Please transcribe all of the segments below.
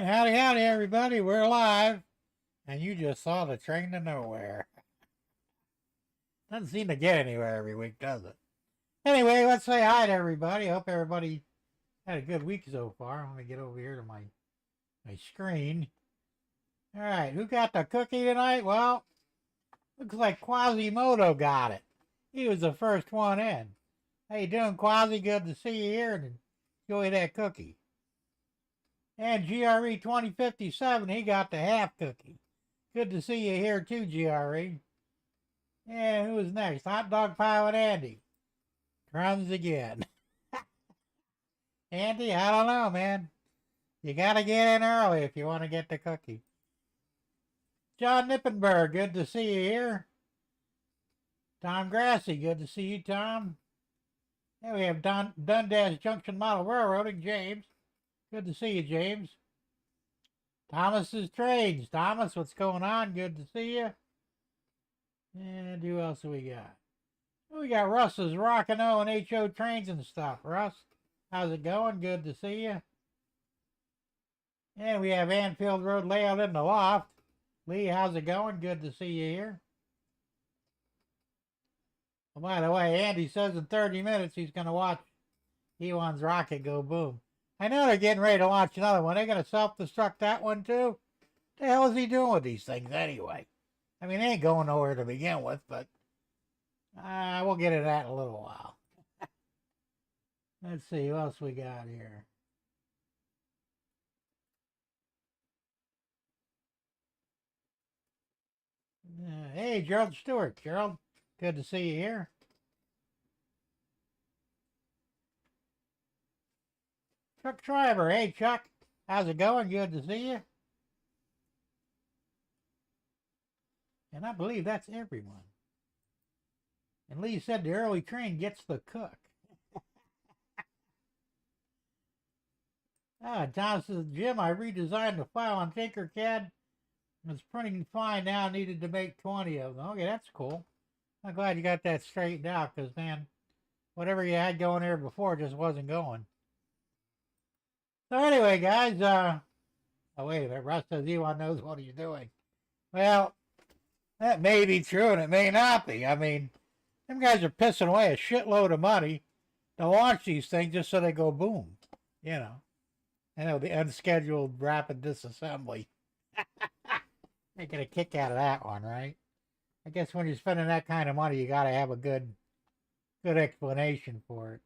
Howdy, howdy, everybody. We're live, and you just saw the train to nowhere. Doesn't seem to get anywhere every week, does it? Anyway, let's say hi to everybody. Hope everybody had a good week so far. Let me get over here to my screen. All right, who got the cookie tonight? Well, looks like Quasimodo got it. He was the first one in. How you doing, Quasi? Good to see you here, and enjoy that cookie. And GRE 2057, he got the half cookie. Good to see you here too, GRE. And who was next? Hot Dog Pilot Andy. Drums again. Andy, I don't know, man. You gotta get in early if you want to get the cookie. John Nippenberg, good to see you here. Tom Grassi, good to see you, Tom. And we have Dundas Junction Model Railroading, James. Good to see you, James. Thomas's Trades. Thomas, what's going on? Good to see you. And who else do we got? We got Russ's Rockin' O and HO Trains and stuff. Russ, how's it going? Good to see you. And we have Anfield Road Layout in the Loft. Lee, how's it going? Good to see you here. Well, by the way, Andy says in 30 minutes he's going to watch E1's rocket go boom. I know they're getting ready to launch another one. They're going to self-destruct that one too? What the hell is he doing with these things anyway? I mean, they ain't going nowhere to begin with, but we'll get into that in a little while. Let's see, who else we got here? Hey, Gerald Stewart. Gerald, good to see you here. Chuck Schreiber. Hey, Chuck. How's it going? Good to see you. And I believe that's everyone. And Lee said the early train gets the cook. John says, Jim, I redesigned the file on Tinkercad. It's printing fine now. Needed to make 20 of them. Okay, that's cool. I'm glad you got that straightened out because, man, whatever you had going there before just wasn't going. So anyway, guys, oh, wait a minute. Russ says Elon knows what he's doing. Well, that may be true and it may not be. I mean, them guys are pissing away a shitload of money to launch these things just so they go boom. You know. I know, the unscheduled rapid disassembly. Making a kick out of that one, right? I guess when you're spending that kind of money, you got to have a good explanation for it.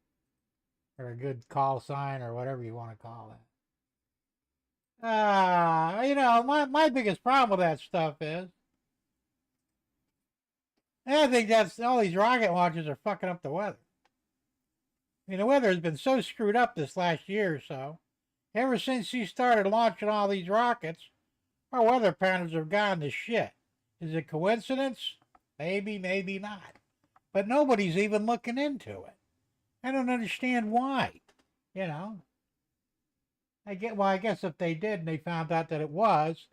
Or a good call sign or whatever you want to call it. You know, my biggest problem with that stuff is, I think that's all these rocket launches are fucking up the weather. I mean, the weather has been so screwed up this last year or so. Ever since you started launching all these rockets, our weather patterns have gone to shit. Is it coincidence? Maybe, maybe not. But nobody's even looking into it. I don't understand why, you know. I guess if they did and they found out that it was,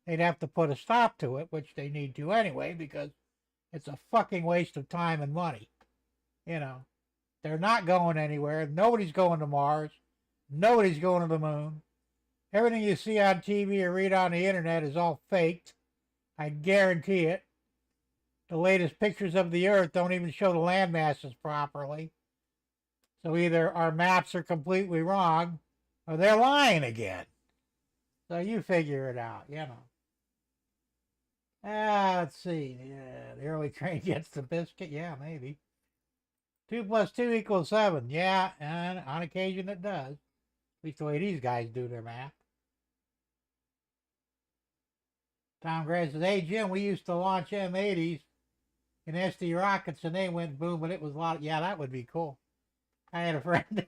they'd have to put a stop to it, which they need to anyway, because it's a fucking waste of time and money. You know, they're not going anywhere. Nobody's going to Mars. Nobody's going to the moon. Everything you see on TV or read on the internet is all faked. I guarantee it. The latest pictures of the Earth don't even show the land masses properly. So either our maps are completely wrong or they're lying again. So you figure it out, you know. Let's see. Yeah, the early train gets the biscuit. Yeah, maybe. 2 + 2 = 7. Yeah, and on occasion it does. At least the way these guys do their math. Tom Gray says, hey, Jim, we used to launch M80s in SD rockets and they went boom, but it was a lot. Yeah, that would be cool. I had a friend,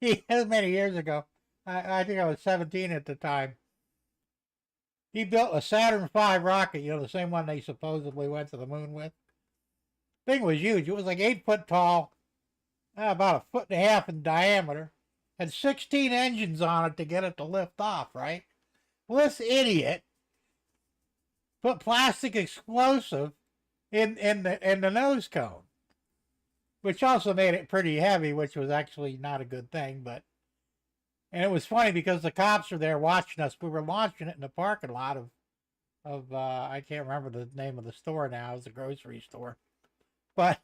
many years ago. I think I was 17 at the time. He built a Saturn V rocket, you know, the same one they supposedly went to the moon with. Thing was huge. It was like 8 foot tall, about 1.5 feet in diameter. Had 16 engines on it to get it to lift off, right? Well, this idiot put plastic explosive in the nose cone, which also made it pretty heavy, which was actually not a good thing, but And it was funny because the cops were there watching us. We were launching it in the parking lot of I can't remember the name of the store now. It was a grocery store. But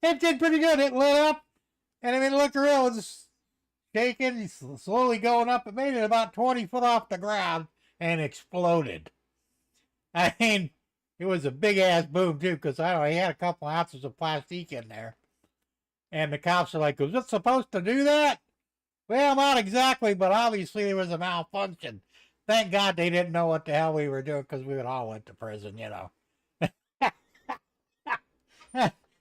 it did pretty good. It lit up. And I mean, look around, it was shaking, slowly going up. It made it about 20 foot off the ground and exploded. I mean, it was a big ass boom too, because I don't know, he had a couple ounces of plastic in there. And the cops are like, was it supposed to do that? Well, not exactly, but obviously there was a malfunction. Thank God they didn't know what the hell we were doing, because we would all went to prison, you know.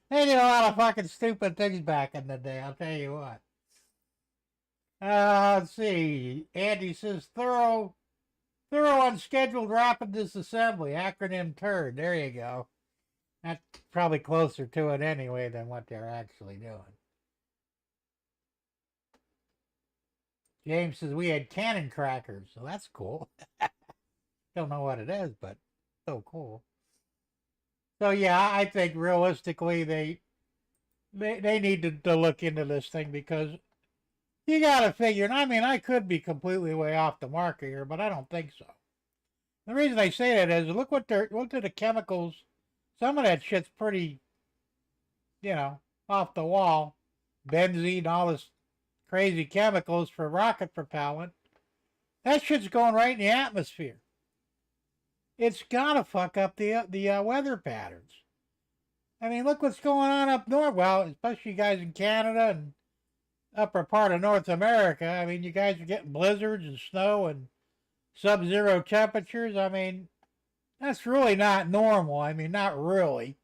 They did a lot of fucking stupid things back in the day, I'll tell you what. Let's see. Andy says thorough unscheduled rapid disassembly, acronym TURD. There you go. That's probably closer to it anyway than what they're actually doing. James says we had cannon crackers, so that's cool. Don't know what it is, but so cool. So yeah, I think realistically they need to look into this thing, because you got to figure, and I mean, I could be completely way off the mark here, but I don't think so. The reason I say that is look what the chemicals, some of that shit's pretty, you know, off the wall. Benzene, all this crazy chemicals for rocket propellant. That shit's going right in the atmosphere. It's gotta fuck up the weather patterns. I mean, look what's going on up north. Well, especially you guys in Canada and upper part of North America. I mean, you guys are getting blizzards and snow and sub-zero temperatures. I mean, that's really not normal. I mean, not really.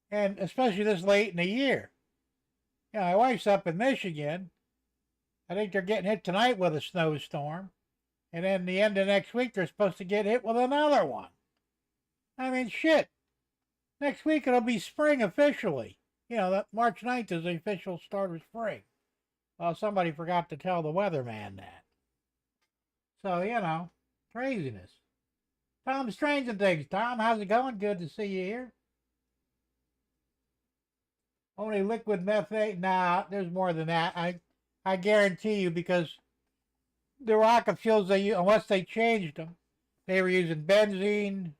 And especially this late in the year. You know, my wife's up in Michigan. I think they're getting hit tonight with a snowstorm. And then the end of next week, they're supposed to get hit with another one. I mean, shit. Next week, it'll be spring officially. You know, that March 9th is the official start of spring. Well, somebody forgot to tell the weatherman that. So, you know, craziness. Tom Strange and Things. Tom, how's it going? Good to see you here. Only liquid methane? Nah, there's more than that. I guarantee you, because the rocket fuels they use, unless they changed them, they were using benzene,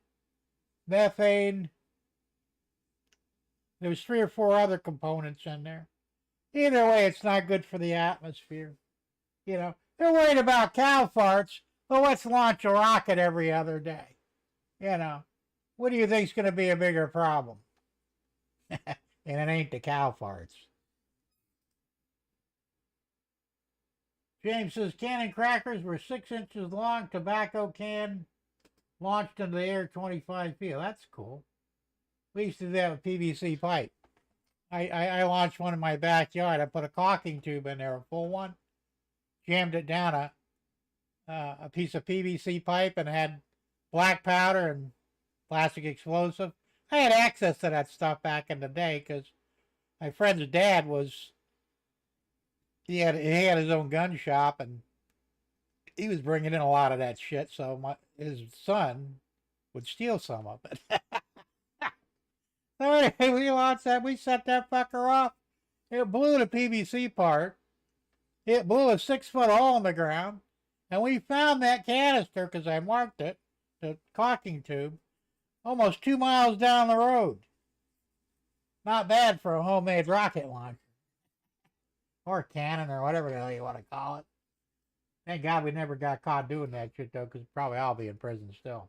methane. There was 3 or 4 other components in there. Either way, it's not good for the atmosphere. You know, they're worried about cow farts, but let's launch a rocket every other day. You know, what do you think's going to be a bigger problem? And it ain't the cow farts. James says cannon crackers were 6 inches long, tobacco can launched into the air 25 feet. That's cool. We used to do that with PVC pipe. I launched one in my backyard. I put a caulking tube in there, a full one, jammed it down a piece of PVC pipe, and had black powder and plastic explosive. I had access to that stuff back in the day because my friend's dad was, he had his own gun shop, and he was bringing in a lot of that shit, so his son would steal some of it. So anyway, we launched that. We set that fucker off. It blew the PVC part. It blew a 6-foot hole in the ground. And we found that canister, because I marked it, the caulking tube, almost 2 miles down the road. Not bad for a homemade rocket launcher. Or cannon, or whatever the hell you want to call it. Thank God we never got caught doing that shit, though, because probably I'll be in prison still.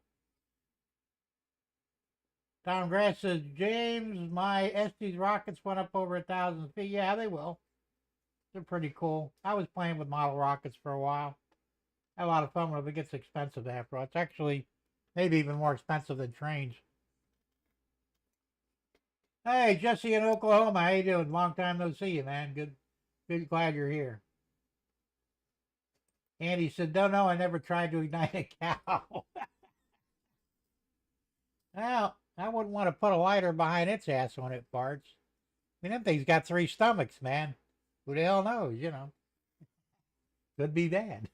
Tom Grass says, James, my Estes rockets went up over 1,000 feet. Yeah, they will. They're pretty cool. I was playing with model rockets for a while. Had a lot of fun with it. It gets expensive after all. It's actually maybe even more expensive than trains. Hey, Jesse in Oklahoma. How you doing? Long time no see you, man. Good, glad you're here. Andy said, don't know. I never tried to ignite a cow. Well, I wouldn't want to put a lighter behind its ass when it farts. I mean, them things got 3 stomachs, man. Who the hell knows, you know? Could be bad.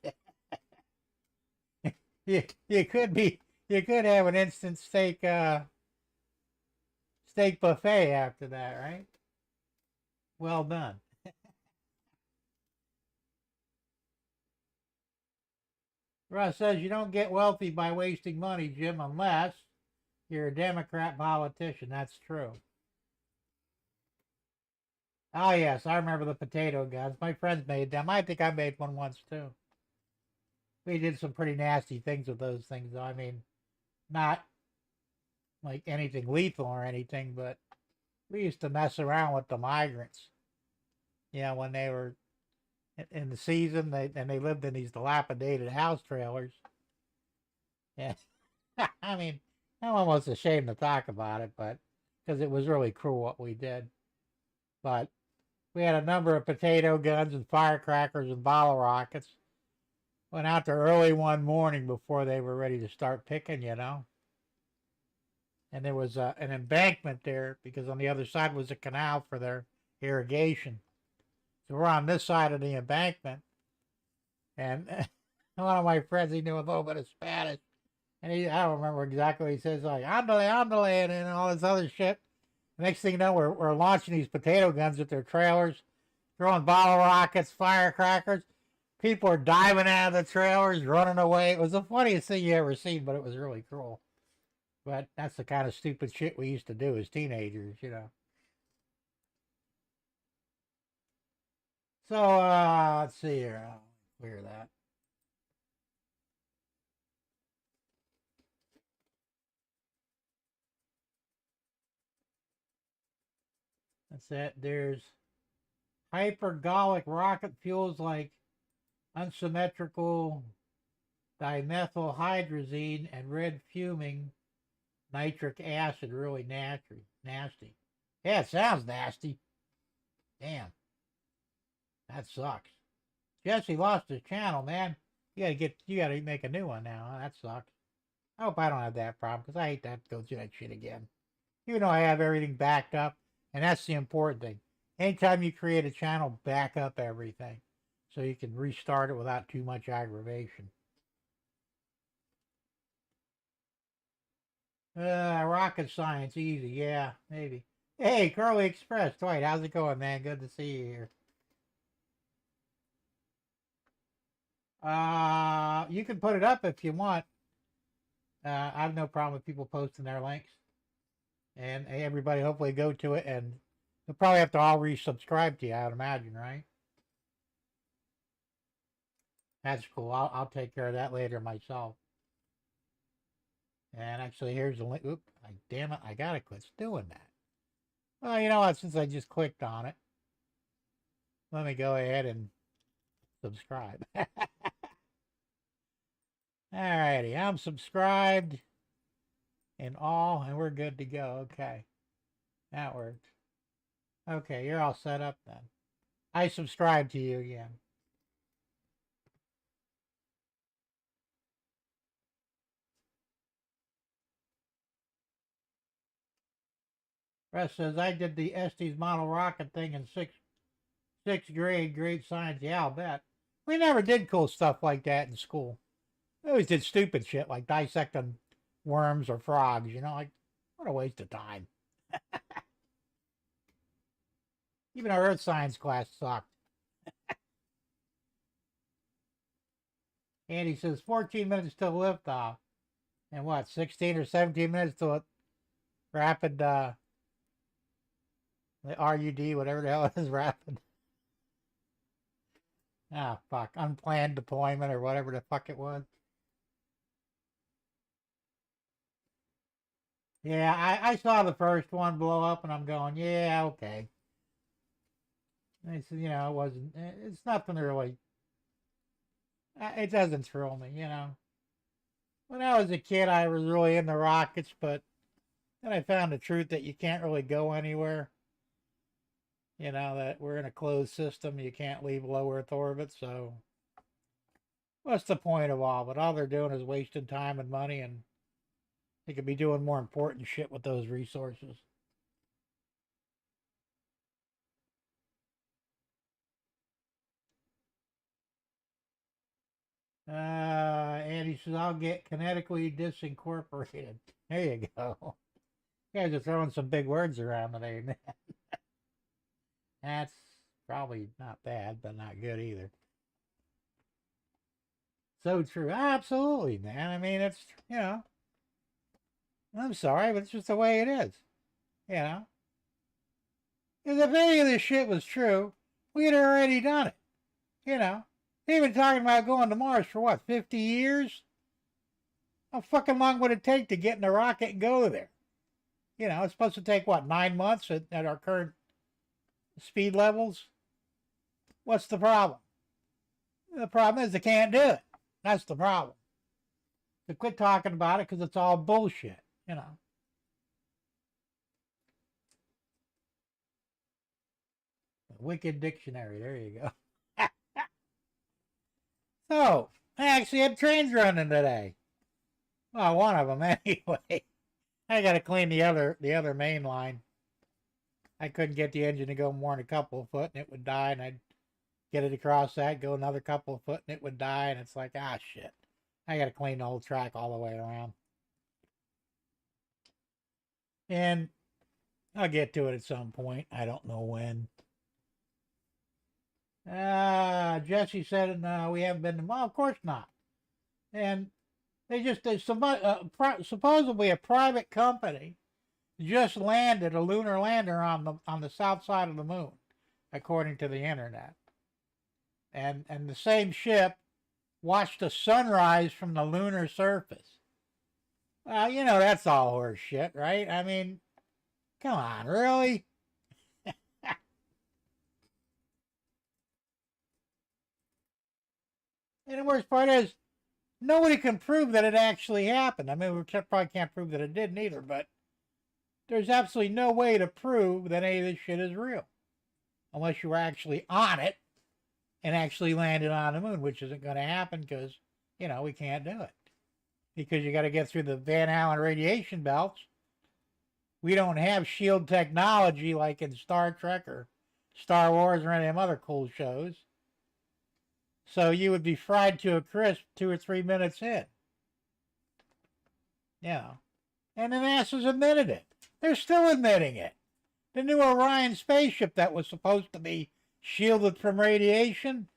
you could have an instant steak buffet after that, right? Well done. Russ says you don't get wealthy by wasting money, Jim, unless you're a Democrat politician. That's true. Oh, yes, I remember the potato guns. My friends made them. I think I made one once, too. We did some pretty nasty things with those things, though. I mean, not like anything lethal or anything, but we used to mess around with the migrants. Yeah, when they were in the season, they lived in these dilapidated house trailers. Yeah, I mean, I'm almost ashamed to talk about it, but because it was really cruel what we did. But we had a number of potato guns and firecrackers and bottle rockets. Went out there early one morning before they were ready to start picking, you know. And there was an embankment there because on the other side was a canal for their irrigation. So we're on this side of the embankment, and one of my friends, he knew a little bit of Spanish, and I don't remember exactly what he says, like "andale, andale," and all this other shit. Next thing you know, we're launching these potato guns at their trailers, throwing bottle rockets, firecrackers. People are diving out of the trailers, running away. It was the funniest thing you ever seen, but it was really cruel. But that's the kind of stupid shit we used to do as teenagers, you know. So, let's see here. I'll clear that. That's it. There's hypergolic rocket fuels like unsymmetrical dimethylhydrazine and red fuming nitric acid. Really nasty. Yeah, it sounds nasty. Damn, that sucks. Jesse lost his channel, man. You gotta make a new one now. That sucks. I hope I don't have that problem because I hate to have to go through that shit again. Even though I have everything backed up, and that's the important thing. Anytime you create a channel, back up everything so you can restart it without too much aggravation. Rocket science, easy, yeah, maybe. Hey, Curly Express, Dwight, how's it going, man? Good to see you here. You can put it up if you want. I have no problem with people posting their links. And hey, everybody hopefully go to it, and they'll probably have to all resubscribe to you, I would imagine, right? That's cool. I'll take care of that later myself. And actually, here's the link. Oop, damn it, I gotta quit doing that. Well, you know what? Since I just clicked on it, let me go ahead and subscribe. Alrighty, I'm subscribed and all, and we're good to go. Okay, that worked. Okay, you're all set up then. I subscribe to you again. Russ says, I did the Estes model rocket thing in sixth grade, great science. Yeah, I'll bet. We never did cool stuff like that in school. We always did stupid shit like dissecting worms or frogs, you know, like, what a waste of time. Even our earth science class sucked. Andy says 14 minutes till liftoff. And what, 16 or 17 minutes till it rapid, the RUD, whatever the hell it is, rapid. Ah, fuck. Unplanned deployment or whatever the fuck it was. Yeah, I saw the first one blow up and I'm going, yeah, okay. And I said, you know, it's nothing really, it doesn't thrill me, you know. When I was a kid, I was really into rockets, but then I found the truth that you can't really go anywhere. You know, that we're in a closed system. You can't leave low Earth orbit. So, what's the point of all? But all they're doing is wasting time and money, and they could be doing more important shit with those resources. Andy says, I'll get kinetically disincorporated. There you go. You guys are throwing some big words around today, man. That's probably not bad, but not good either. So true. Absolutely, man. I mean, it's, I'm sorry, but it's just the way it is. You know? Because if any of this shit was true, we had already done it. You know? They've been talking about going to Mars for what, 50 years? How fucking long would it take to get in a rocket and go there? It's supposed to take, what, 9 months at our current speed levels? What's the problem? The problem is they can't do it. That's the problem. They quit talking about it because it's all bullshit, Wicked Dictionary, there you go. So, I actually had trains running today. Well, one of them anyway. I got to clean the other main line. I couldn't get the engine to go more than a couple of foot and it would die, and I'd get it across that, go another couple of foot and it would die, and it's like, shit. I got to clean the whole track all the way around. And I'll get to it at some point. I don't know when. Jesse said, no, we haven't been. Well, of course not. And supposedly a private company just landed a lunar lander on the south side of the moon, according to the internet. And the same ship watched a sunrise from the lunar surface. Well, that's all horse shit, right? I mean, come on, really? And the worst part is, nobody can prove that it actually happened. I mean, we probably can't prove that it didn't either, but there's absolutely no way to prove that any of this shit is real. Unless you were actually on it and actually landed on the moon, which isn't going to happen because, we can't do it. Because you got to get through the Van Allen radiation belts. We don't have shield technology like in Star Trek or Star Wars or any of them other cool shows. So you would be fried to a crisp 2 or 3 minutes in. And the NASA's admitted it. They're still admitting it. The new Orion spaceship that was supposed to be shielded from radiation,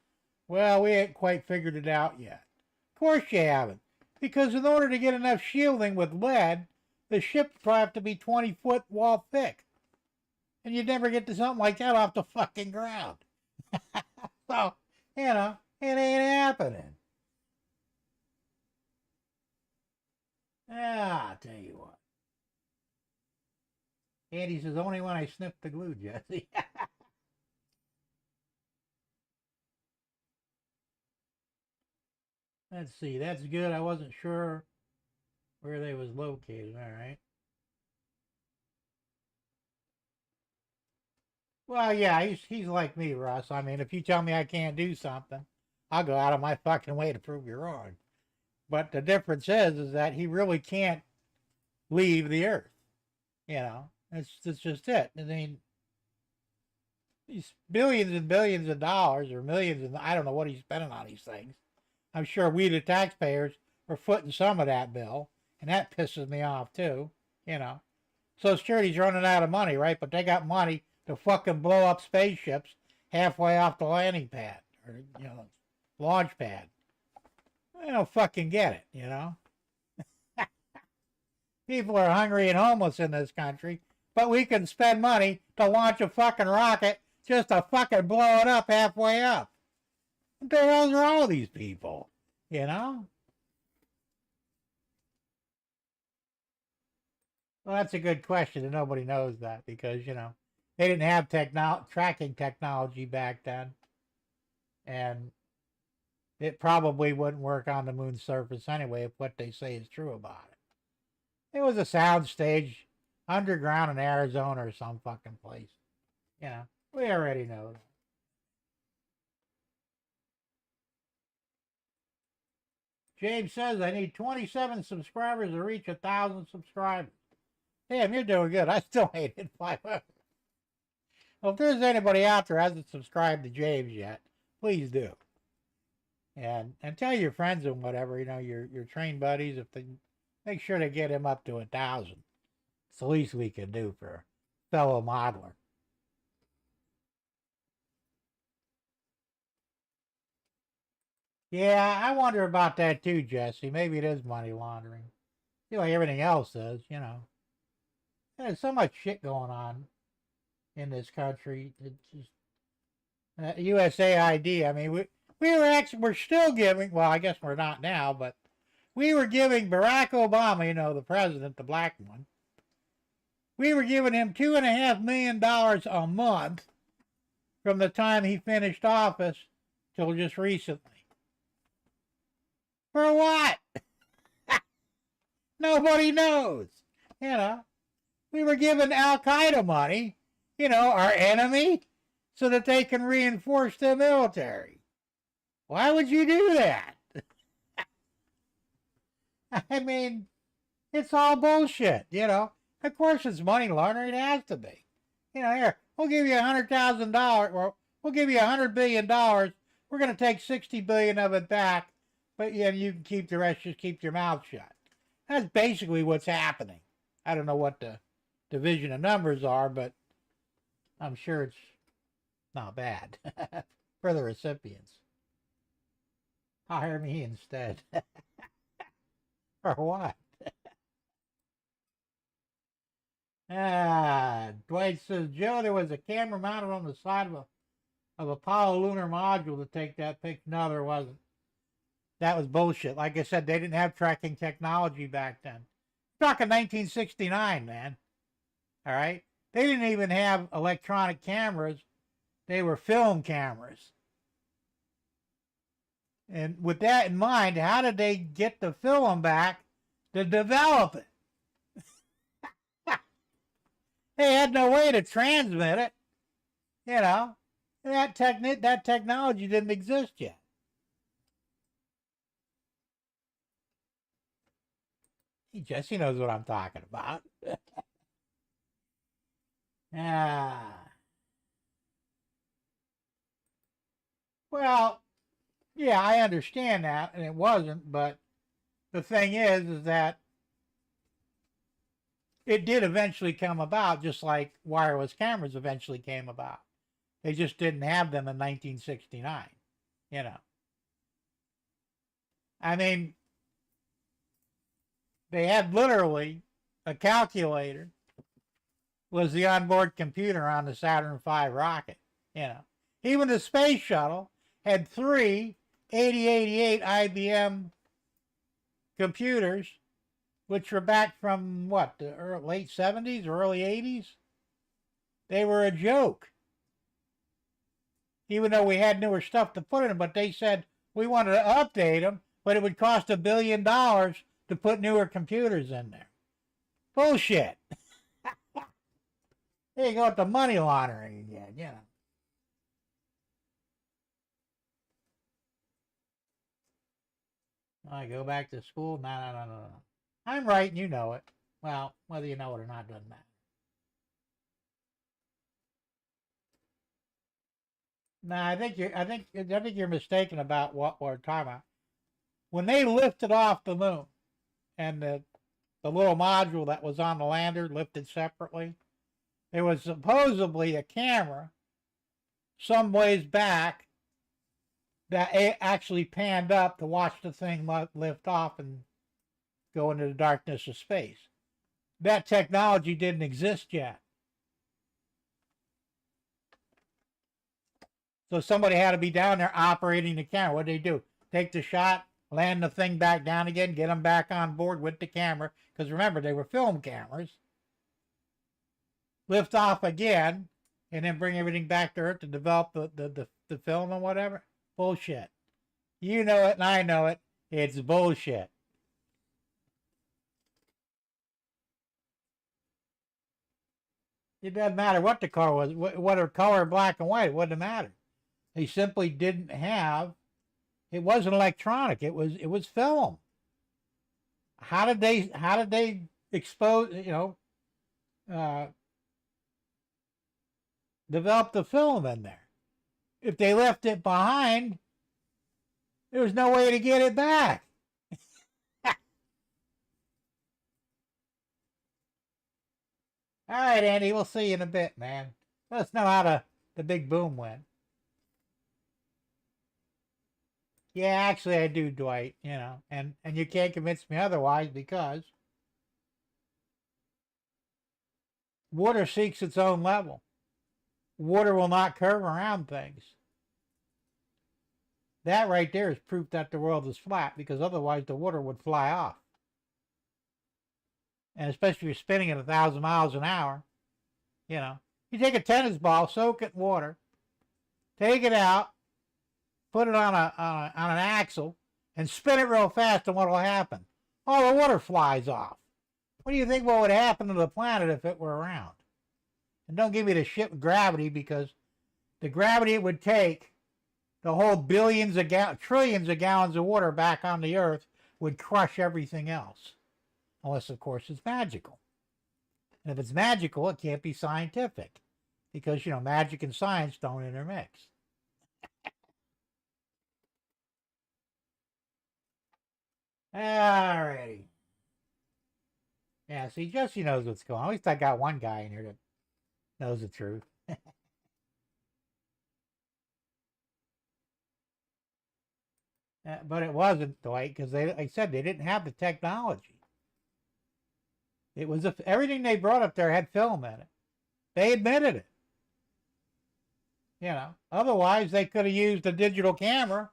well, we ain't quite figured it out yet. Of course you haven't. Because in order to get enough shielding with lead, the ship would probably have to be 20-foot wall thick. And you'd never get to something like that off the fucking ground. So, it ain't happening. I'll tell you what. Andy says, only when I snip the glue, Jesse. Let's see. That's good. I wasn't sure where they was located. All right. Well, yeah, he's like me, Russ. I mean, if you tell me I can't do something, I'll go out of my fucking way to prove you're wrong. But the difference is that he really can't leave the earth. That's just it. I mean, these billions and billions of dollars or millions, and I don't know what he's spending on these things. I'm sure we, the taxpayers, are footing some of that bill, and that pisses me off too. Social Security's running out of money, right? But they got money to fucking blow up spaceships halfway off the landing pad or launch pad. I don't fucking get it. People are hungry and homeless in this country, but we can spend money to launch a fucking rocket just to fucking blow it up halfway up. What the hell's wrong with these people? Well, that's a good question, and nobody knows that because, they didn't have tracking technology back then. And it probably wouldn't work on the moon's surface anyway if what they say is true about it. It was a sound stage underground in Arizona or some fucking place. We already know that. James says, I need 27 subscribers to reach 1,000 subscribers. Damn, you're doing good. I still ain't hit 500. Well, if there's anybody out there who hasn't subscribed to James yet, please do. And tell your friends and whatever, your train buddies, if they make sure to get him up to 1,000. It's the least we can do for a fellow modeler. Yeah, I wonder about that too, Jesse. Maybe it is money laundering. Like everything else is, you know. There's so much shit going on in this country. It's just USAID. I mean, we're still giving. Well, I guess we're not now, but we were giving Barack Obama, you know, the president, the black one. We were giving him $2.5 million a month from the time he finished office till just recently. For what? Nobody knows. You know, we were giving Al Qaeda money, you know, our enemy, so that they can reinforce their military. Why would you do that? I mean, it's all bullshit, you know. Of course, it's money laundering. It has to be. You know, here, we'll give you $100,000, or we'll give you $100 billion. We're going to take 60 billion of it back, but yeah, you can keep the rest. Just keep your mouth shut. That's basically what's happening. I don't know what the division of numbers are, but I'm sure it's not bad for the recipients. Hire me instead. Or what? Dwight says, Joe, there was a camera mounted on the side of Apollo lunar module to take that picture. No, there wasn't. That was bullshit. Like I said, they didn't have tracking technology back then. Talking 1969, man. All right? They didn't even have electronic cameras. They were film cameras. And with that in mind, how did they get the film back to develop it? They had no way to transmit it. You know, that technology didn't exist yet. Jesse knows what I'm talking about. Well, yeah, I understand that, and it wasn't, but the thing is that it did eventually come about, just like wireless cameras eventually came about. They just didn't have them in 1969, you know. I mean, they had literally a calculator was the onboard computer on the Saturn V rocket, you know. Even the space shuttle had 3 8088 IBM computers, which were back from what, the late 70s or early 80s? They were a joke. Even though we had newer stuff to put in them, but they said we wanted to update them, but it would cost $1 billion to put newer computers in there. Bullshit. There you go with the money laundering again, you know. I go back to school? No. I'm right and you know it. Well, whether you know it or not doesn't matter. No, I think you're mistaken about what we're talking about. When they lifted off the moon and the little module that was on the lander lifted separately, there was supposedly a camera some ways back that actually panned up to watch the thing lift off and go into the darkness of space. That technology didn't exist yet. So somebody had to be down there operating the camera. What did they do? Take the shot, land the thing back down again, get them back on board with the camera. Because remember, they were film cameras. Lift off again, and then bring everything back to Earth to develop the film and whatever. Bullshit. You know it and I know it. It's bullshit. It doesn't matter what the color was, whether color black and white, it wouldn't matter. They simply didn't have. It wasn't electronic. It was film. How did they expose? Develop the film in there. If they left it behind, there was no way to get it back. All right, Andy, we'll see you in a bit, man. Let us know how the big boom went. Yeah, actually, I do, Dwight. You know, and you can't convince me otherwise because water seeks its own level. Water will not curve around things. That right there is proof that the world is flat because otherwise the water would fly off. And especially if you're spinning at 1,000 miles an hour, you know, you take a tennis ball, soak it in water, take it out, put it on an axle, and spin it real fast, and what will happen? All the water flies off. What do you think what would happen to the planet if it were around? And don't give me the shit with gravity because the gravity it would take to hold trillions of gallons of water back on the earth would crush everything else. Unless, of course, it's magical. And if it's magical, it can't be scientific. Because, you know, magic and science don't intermix. Alrighty. Yeah, see, Jesse knows what's going on. At least I got one guy in here that knows the truth. But it wasn't, Dwight, because they said they didn't have the technology. It was everything they brought up there had film in it. They admitted it. You know, otherwise they could have used a digital camera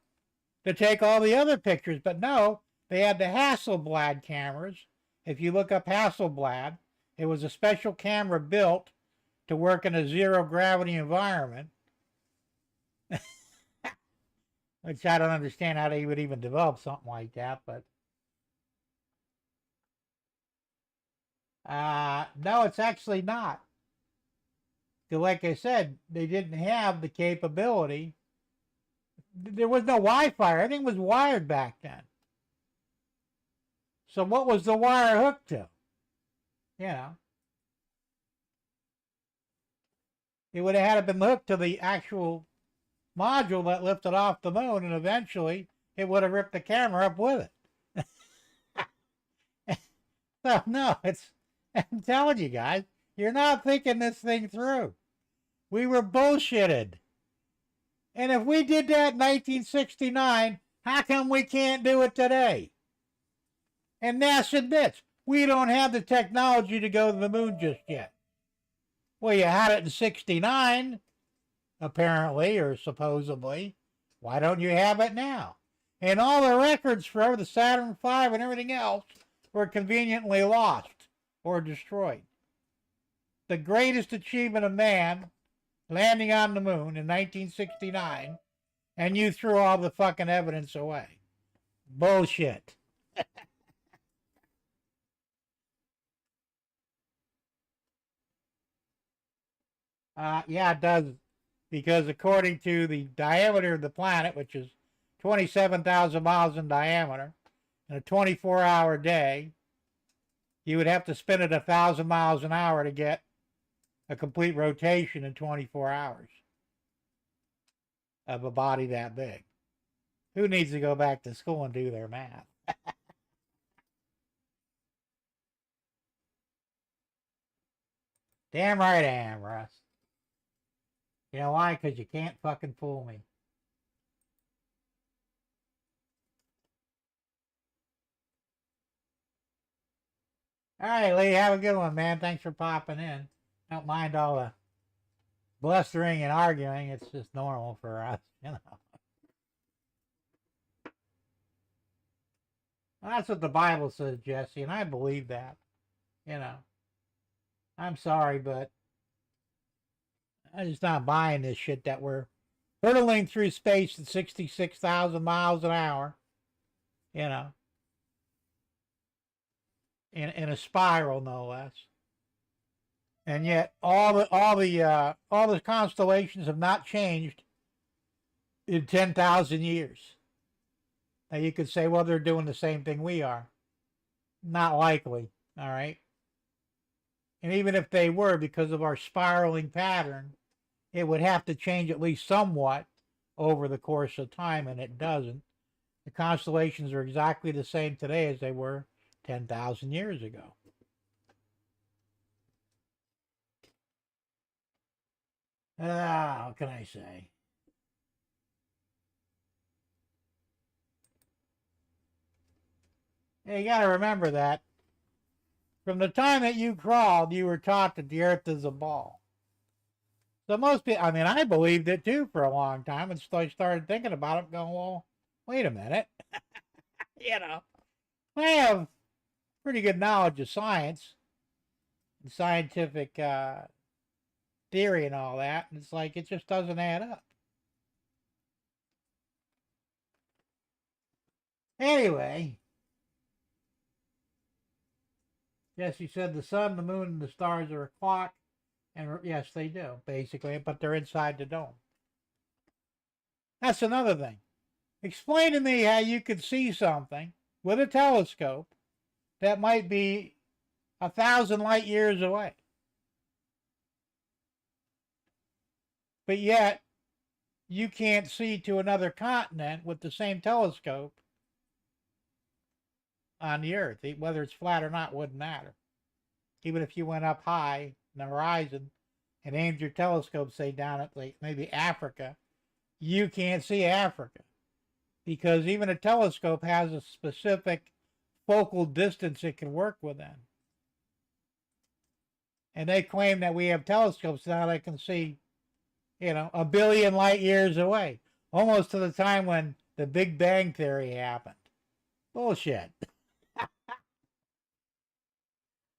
to take all the other pictures. But no, they had the Hasselblad cameras. If you look up Hasselblad, it was a special camera built to work in a zero gravity environment. Which I don't understand how they would even develop something like that, but no, it's actually not. Because like I said, they didn't have the capability. There was no Wi-Fi. Everything was wired back then. So what was the wire hooked to? You know, it would have had to been hooked to the actual module that lifted off the moon, and eventually it would have ripped the camera up with it. So no, I'm telling you guys, you're not thinking this thing through. We were bullshitted. And if we did that in 1969, how come we can't do it today? And NASA admits, we don't have the technology to go to the moon just yet. Well, you had it in 69, apparently, or supposedly. Why don't you have it now? And all the records for the Saturn V and everything else were conveniently lost or destroyed. The greatest achievement of man, landing on the moon in 1969, and you threw all the fucking evidence away. Bullshit. Yeah, it does. Because according to the diameter of the planet, which is 27,000 miles in diameter, in a 24-hour day, you would have to spin it 1,000 miles an hour to get a complete rotation in 24 hours of a body that big. Who needs to go back to school and do their math? Damn right I am, Russ. You know why? Because you can't fucking fool me. All right, Lee, have a good one, man. Thanks for popping in. Don't mind all the blustering and arguing. It's just normal for us, you know. That's what the Bible says, Jesse, and I believe that. You know, I'm sorry, but I'm just not buying this shit that we're hurtling through space at 66,000 miles an hour, you know, in a spiral, no less. And yet, all the constellations have not changed in 10,000 years. Now you could say, well, they're doing the same thing we are. Not likely. All right. And even if they were, because of our spiraling pattern, it would have to change at least somewhat over the course of time, and it doesn't. The constellations are exactly the same today as they were 10,000 years ago. What can I say? You got to remember that from the time that you crawled, you were taught that the earth is a ball. So most people, I mean, I believed it too for a long time, and so I started thinking about it, going, well, wait a minute. You know, I have pretty good knowledge of science and scientific theory and all that, and it's like it just doesn't add up. Anyway, yes, he said the sun, the moon, and the stars are a clock, and yes, they do, basically, but they're inside the dome. That's another thing. Explain to me how you could see something with a telescope that might be 1,000 light years away. But yet, you can't see to another continent with the same telescope on the Earth. Whether it's flat or not wouldn't matter. Even if you went up high in the horizon and aimed your telescope, say, down at like maybe Africa, you can't see Africa. Because even a telescope has a specific focal distance it can work within. And they claim that we have telescopes now that can see, 1 billion light years away. Almost to the time when the Big Bang Theory happened. Bullshit.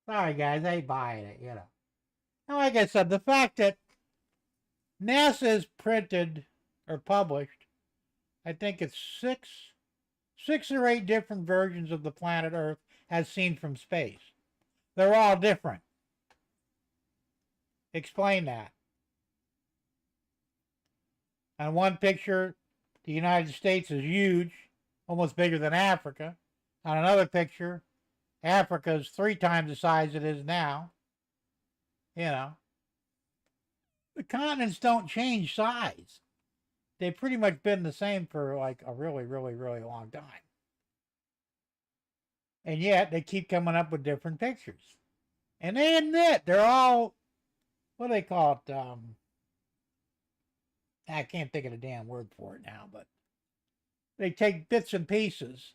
Sorry, guys, I ain't buying it, Now, like I said, the fact that NASA has printed or published, I think it's six or eight different versions of the planet Earth as seen from space. They're all different. Explain that. On one picture, the United States is huge, almost bigger than Africa. On another picture, Africa is 3 times the size it is now. The continents don't change size. They've pretty much been the same for like a really, really, really long time. And yet, they keep coming up with different pictures. And they admit they're all, what do they call it? I can't think of the damn word for it now, but they take bits and pieces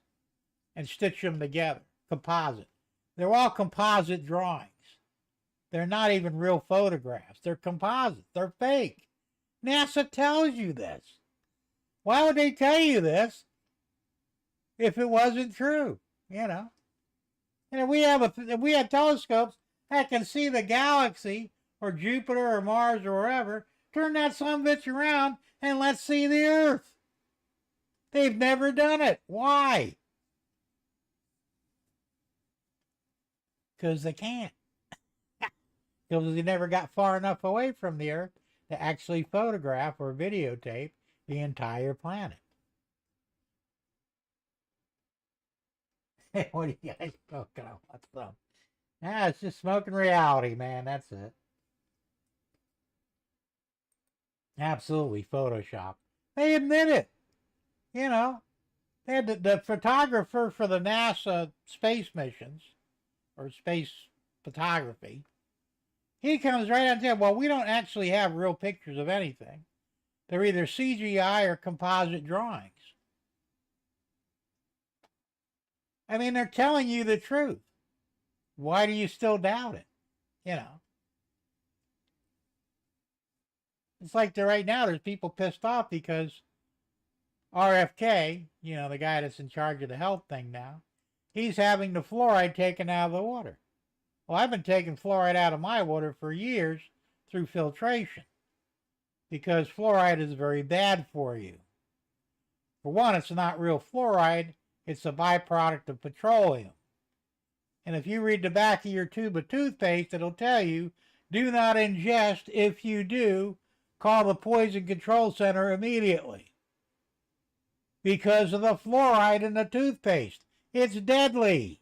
and stitch them together. Composite. They're all composite drawings. They're not even real photographs. They're composite. They're fake. NASA tells you this. Why would they tell you this if it wasn't true? And if we have telescopes that can see the galaxy or Jupiter or Mars or wherever, turn that son of a bitch around and let's see the Earth. They've never done it. Why? Because they can't. Because they never got far enough away from the Earth to actually photograph or videotape the entire planet. What are you guys talking about? What's up? It's just smoking reality, man. That's it. Absolutely Photoshop. They admit it. They had the photographer for the NASA space missions, or space photography. He comes right out and says, well, we don't actually have real pictures of anything. They're either CGI or composite drawings. I mean, they're telling you the truth. Why do you still doubt it? It's like right now there's people pissed off because RFK, the guy that's in charge of the health thing now, he's having the fluoride taken out of the water. Well, I've been taking fluoride out of my water for years through filtration because fluoride is very bad for you. For one, it's not real fluoride, it's a byproduct of petroleum. And if you read the back of your tube of toothpaste, it'll tell you, do not ingest. If you do, call the Poison Control Center immediately. Because of the fluoride in the toothpaste. It's deadly.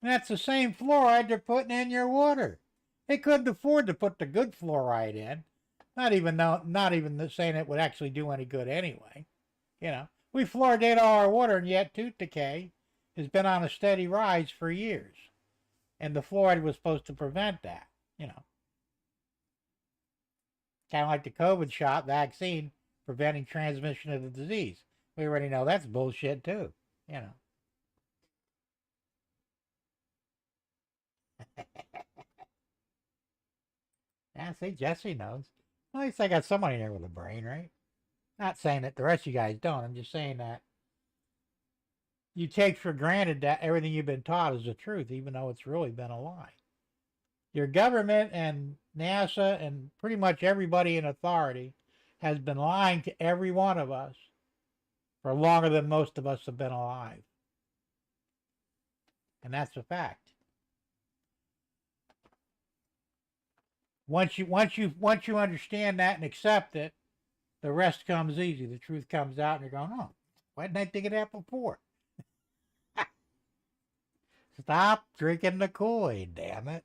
And that's the same fluoride they're putting in your water. They couldn't afford to put the good fluoride in. Not even saying it would actually do any good anyway. We fluoridate all our water, and yet tooth decay has been on a steady rise for years. And the fluoride was supposed to prevent that, Kind of like the COVID shot vaccine preventing transmission of the disease. We already know that's bullshit too. You know. Yeah, see, Jesse knows. At least I got somebody there with a brain, right? Not saying that the rest of you guys don't. I'm just saying that you take for granted that everything you've been taught is the truth, even though it's really been a lie. Your government and NASA and pretty much everybody in authority has been lying to every one of us for longer than most of us have been alive. And that's a fact. Once you understand that and accept it, the rest comes easy. The truth comes out, and you're going, oh, why didn't I think of that before? Stop drinking the Kool-Aid, damn it.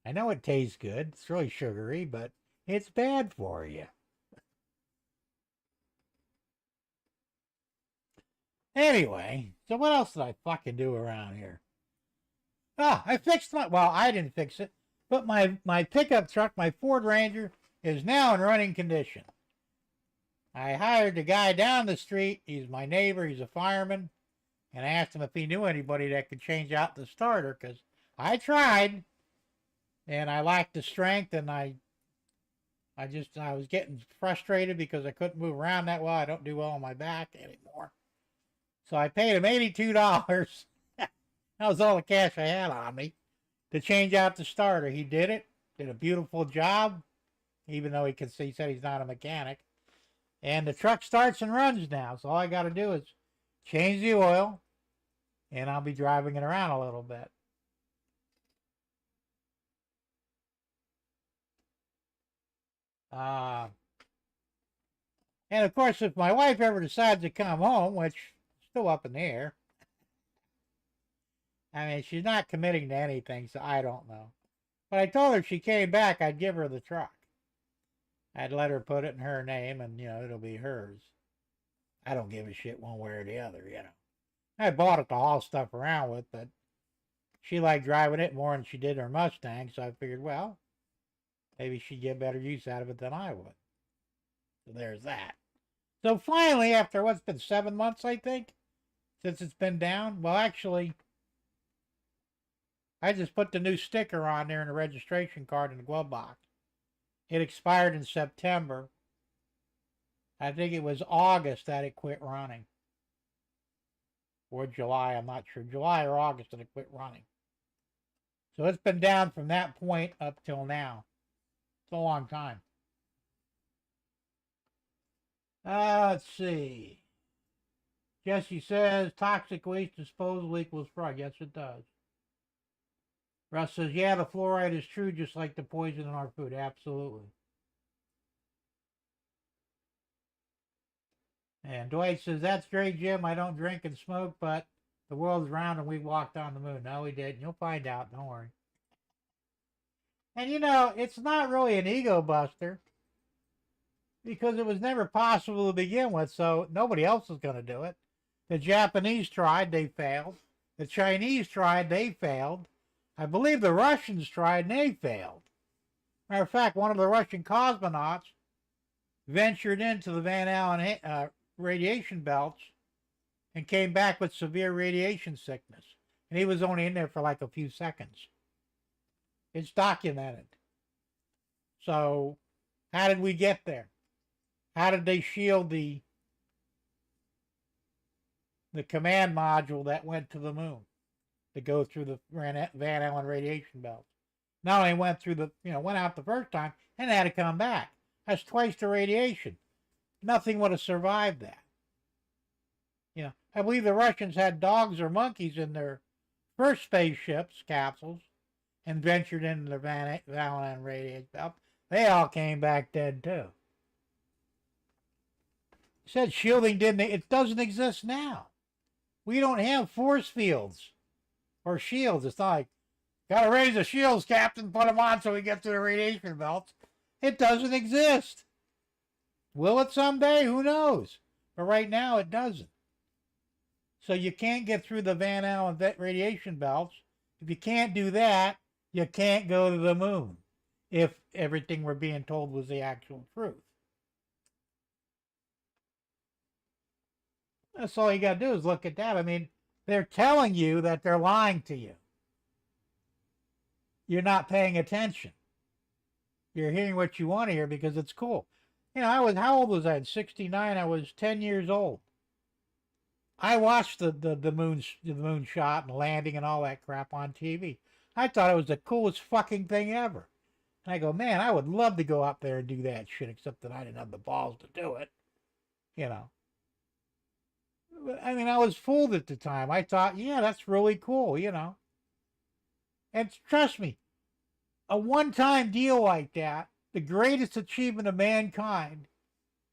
I know it tastes good. It's really sugary, but it's bad for you. Anyway, so what else did I fucking do around here? I fixed well, I didn't fix it, but my pickup truck, my Ford Ranger, is now in running condition. I hired a guy down the street. He's my neighbor. He's a fireman. And I asked him if he knew anybody that could change out the starter, because I tried, and I lacked the strength, and I was getting frustrated because I couldn't move around that well. I don't do well on my back anymore. So I paid him $82. That was all the cash I had on me to change out the starter. He did it. Did a beautiful job, even though he said he's not a mechanic. And the truck starts and runs now. So all I got to do is change the oil, and I'll be driving it around a little bit. And of course, if my wife ever decides to come home, which is still up in the air, I mean, she's not committing to anything, so I don't know. But I told her if she came back, I'd give her the truck. I'd let her put it in her name, and, it'll be hers. I don't give a shit one way or the other, I bought it to haul stuff around with, but she liked driving it more than she did her Mustang, so I figured, well, maybe she'd get better use out of it than I would. So there's that. So finally, after what's been 7 months, I think, since it's been down, well, actually, I just put the new sticker on there in the registration card in the glove box. It expired in September. I think it was August that it quit running. Or July, I'm not sure. July or August that it quit running. So it's been down from that point up till now. It's a long time. Let's see. Jesse says toxic waste disposal equals fraud. Yes, it does. Russ says, yeah, the fluoride is true, just like the poison in our food. Absolutely. And Dwight says, that's great, Jim. I don't drink and smoke, but the world's round and we walked on the moon. No, we didn't. You'll find out. Don't worry. And it's not really an ego buster because it was never possible to begin with, so nobody else is going to do it. The Japanese tried, they failed. The Chinese tried, they failed. I believe the Russians tried and they failed. Matter of fact, one of the Russian cosmonauts ventured into the Van Allen radiation belts and came back with severe radiation sickness. And he was only in there for like a few seconds. It's documented. So, how did we get there? How did they shield the command module that went to the moon to go through the Van Allen radiation belt? Not only went through went out the first time and had to come back. That's twice the radiation. Nothing would have survived that. I believe the Russians had dogs or monkeys in their first spaceships, capsules, and ventured into the Van Allen radiation belt. They all came back dead too. He said shielding it doesn't exist now. We don't have force fields or shields. It's not like, gotta raise the shields, Captain, put them on so we get through the radiation belts. It doesn't exist. Will it someday? Who knows? But right now it doesn't. So you can't get through the Van Allen radiation belts. If you can't do that, you can't go to the moon. If everything we're being told was the actual truth. That's all you got to do is look at that. I mean, they're telling you that they're lying to you. You're not paying attention. You're hearing what you want to hear because it's cool. How old was I? In 69, I was 10 years old. I watched the moon shot and landing and all that crap on TV. I thought it was the coolest fucking thing ever. And I go, man, I would love to go up there and do that shit, except that I didn't have the balls to do it. You know. I mean, I was fooled at the time. I thought, yeah, that's really cool. And trust me, a one-time deal like that, the greatest achievement of mankind,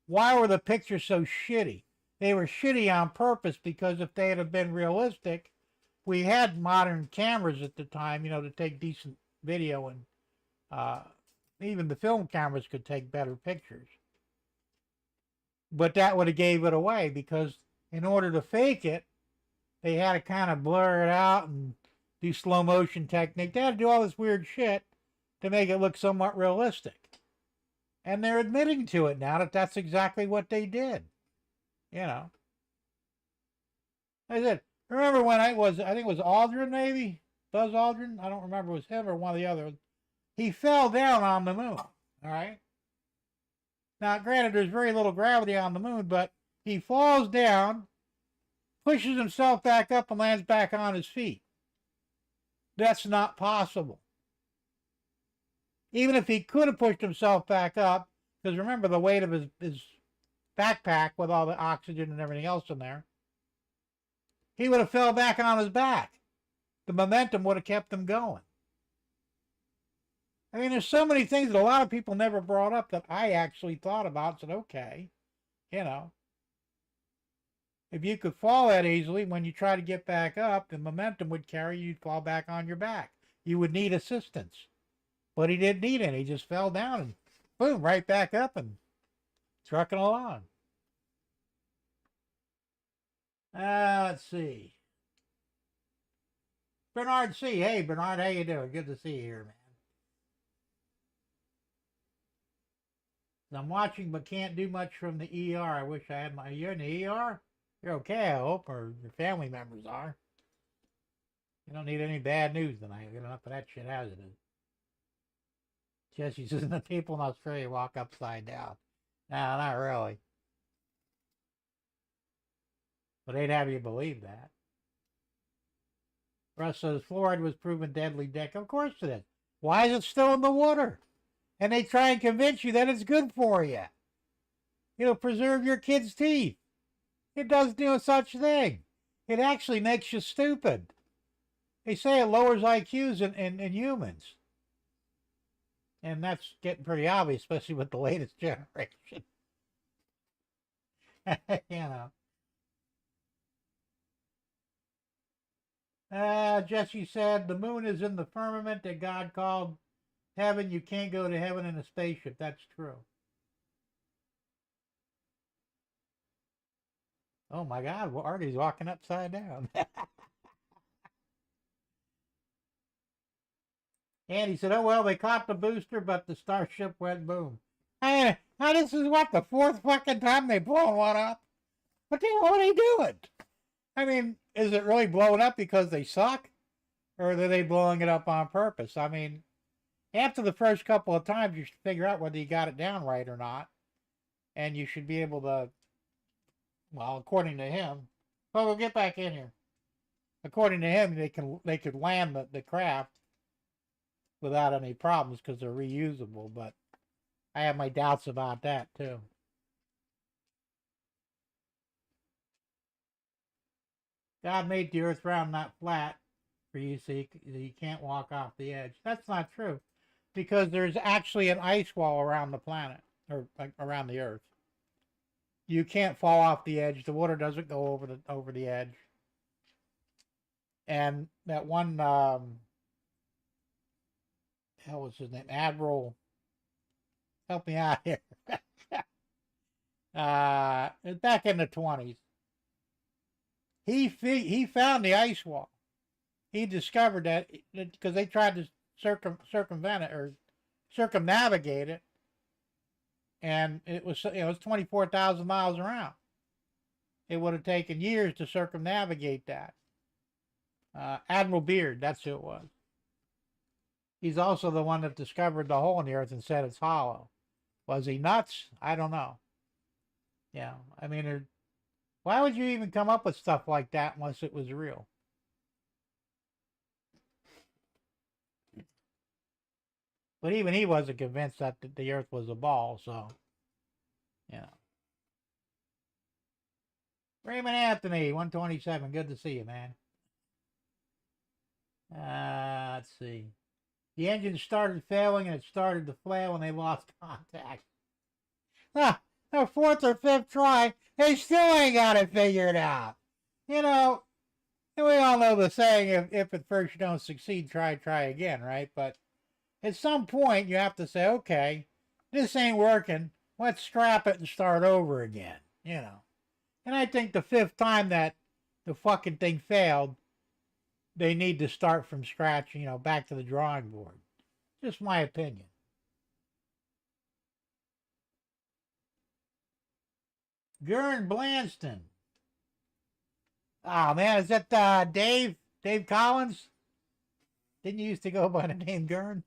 why were the pictures so shitty? They were shitty on purpose because if they had been realistic, we had modern cameras at the time, to take decent video, and even the film cameras could take better pictures. But that would have gave it away because in order to fake it, they had to kind of blur it out and do slow motion technique. They had to do all this weird shit to make it look somewhat realistic. And they're admitting to it now that that's exactly what they did. I said, remember when I think it was Aldrin, maybe? Buzz Aldrin? I don't remember if it was him or one of the others. He fell down on the moon, all right? Now, granted, there's very little gravity on the moon, but he falls down, pushes himself back up, and lands back on his feet. That's not possible. Even if he could have pushed himself back up, because remember the weight of his backpack with all the oxygen and everything else in there, he would have fell back on his back. The momentum would have kept him going. I mean, there's so many things that a lot of people never brought up that I actually thought about and said, okay, if you could fall that easily, when you try to get back up, the momentum would carry you, you'd fall back on your back. You would need assistance. But he didn't need any. He just fell down and boom, right back up and trucking along. Let's see. Bernard C. Hey, Bernard, how you doing? Good to see you here, man. I'm watching but can't do much from the ER. I wish I had You're in the ER? You're okay, I hope, or your family members are. You don't need any bad news tonight. Get enough of that shit as it is. Jesse says the people in Australia walk upside down. No, not really. But they'd have you believe that. Russ says fluoride was proven deadly deck. Of course it is. Why is it still in the water? And they try and convince you that it's good for you. Preserve your kids' teeth. It does no such thing. It actually makes you stupid. They say it lowers IQs in humans. And that's getting pretty obvious, especially with the latest generation. Jesse said, the moon is in the firmament that God called heaven. You can't go to heaven in a spaceship. That's true. Oh my God, Artie's walking upside down. And he said, oh, well, they caught the booster, but the Starship went boom. Now this is what, the fourth fucking time they've blown one up? What are they doing? I mean, is it really blowing up because they suck? Or are they blowing it up on purpose? I mean, after the first couple of times, you should figure out whether you got it down right or not. And you should be able to, well, according to him, well, we'll get back in here. According to him, they could land the craft without any problems because they're reusable, but I have my doubts about that too. God made the earth round, not flat for you, so you can't walk off the edge. That's not true, because there's actually an ice wall around the planet, or around the earth. You can't fall off the edge. The water doesn't go over the edge. And that one, hell, what's his name? Admiral, help me out here. Back in the 20s. He found the ice wall. He discovered that because they tried to circumvent it or circumnavigate it, and it was 24,000 miles around. it would have taken years to circumnavigate that. Admiral Beard, that's who it was. He's also the one that discovered the hole in the earth and said it's hollow. Was he nuts? I don't know. Yeah, I mean, why would you even come up with stuff like that unless it was real? But even he wasn't convinced that the earth was a ball, so, you know. Raymond Anthony, 127. Good to see you, man. Let's see. The engine started failing and it started to flail when they lost contact. Their fourth or fifth try, they still ain't got it figured out. You know, we all know the saying, if at first you don't succeed, try again, right? But at some point, you have to say, okay, this ain't working. Let's scrap it and start over again, you know. And I think the fifth time that the fucking thing failed, they need to start from scratch, you know, back to the drawing board. Just my opinion. Gern Blanston. Oh, man, is that Dave Collins? Didn't you used to go by the name Gern?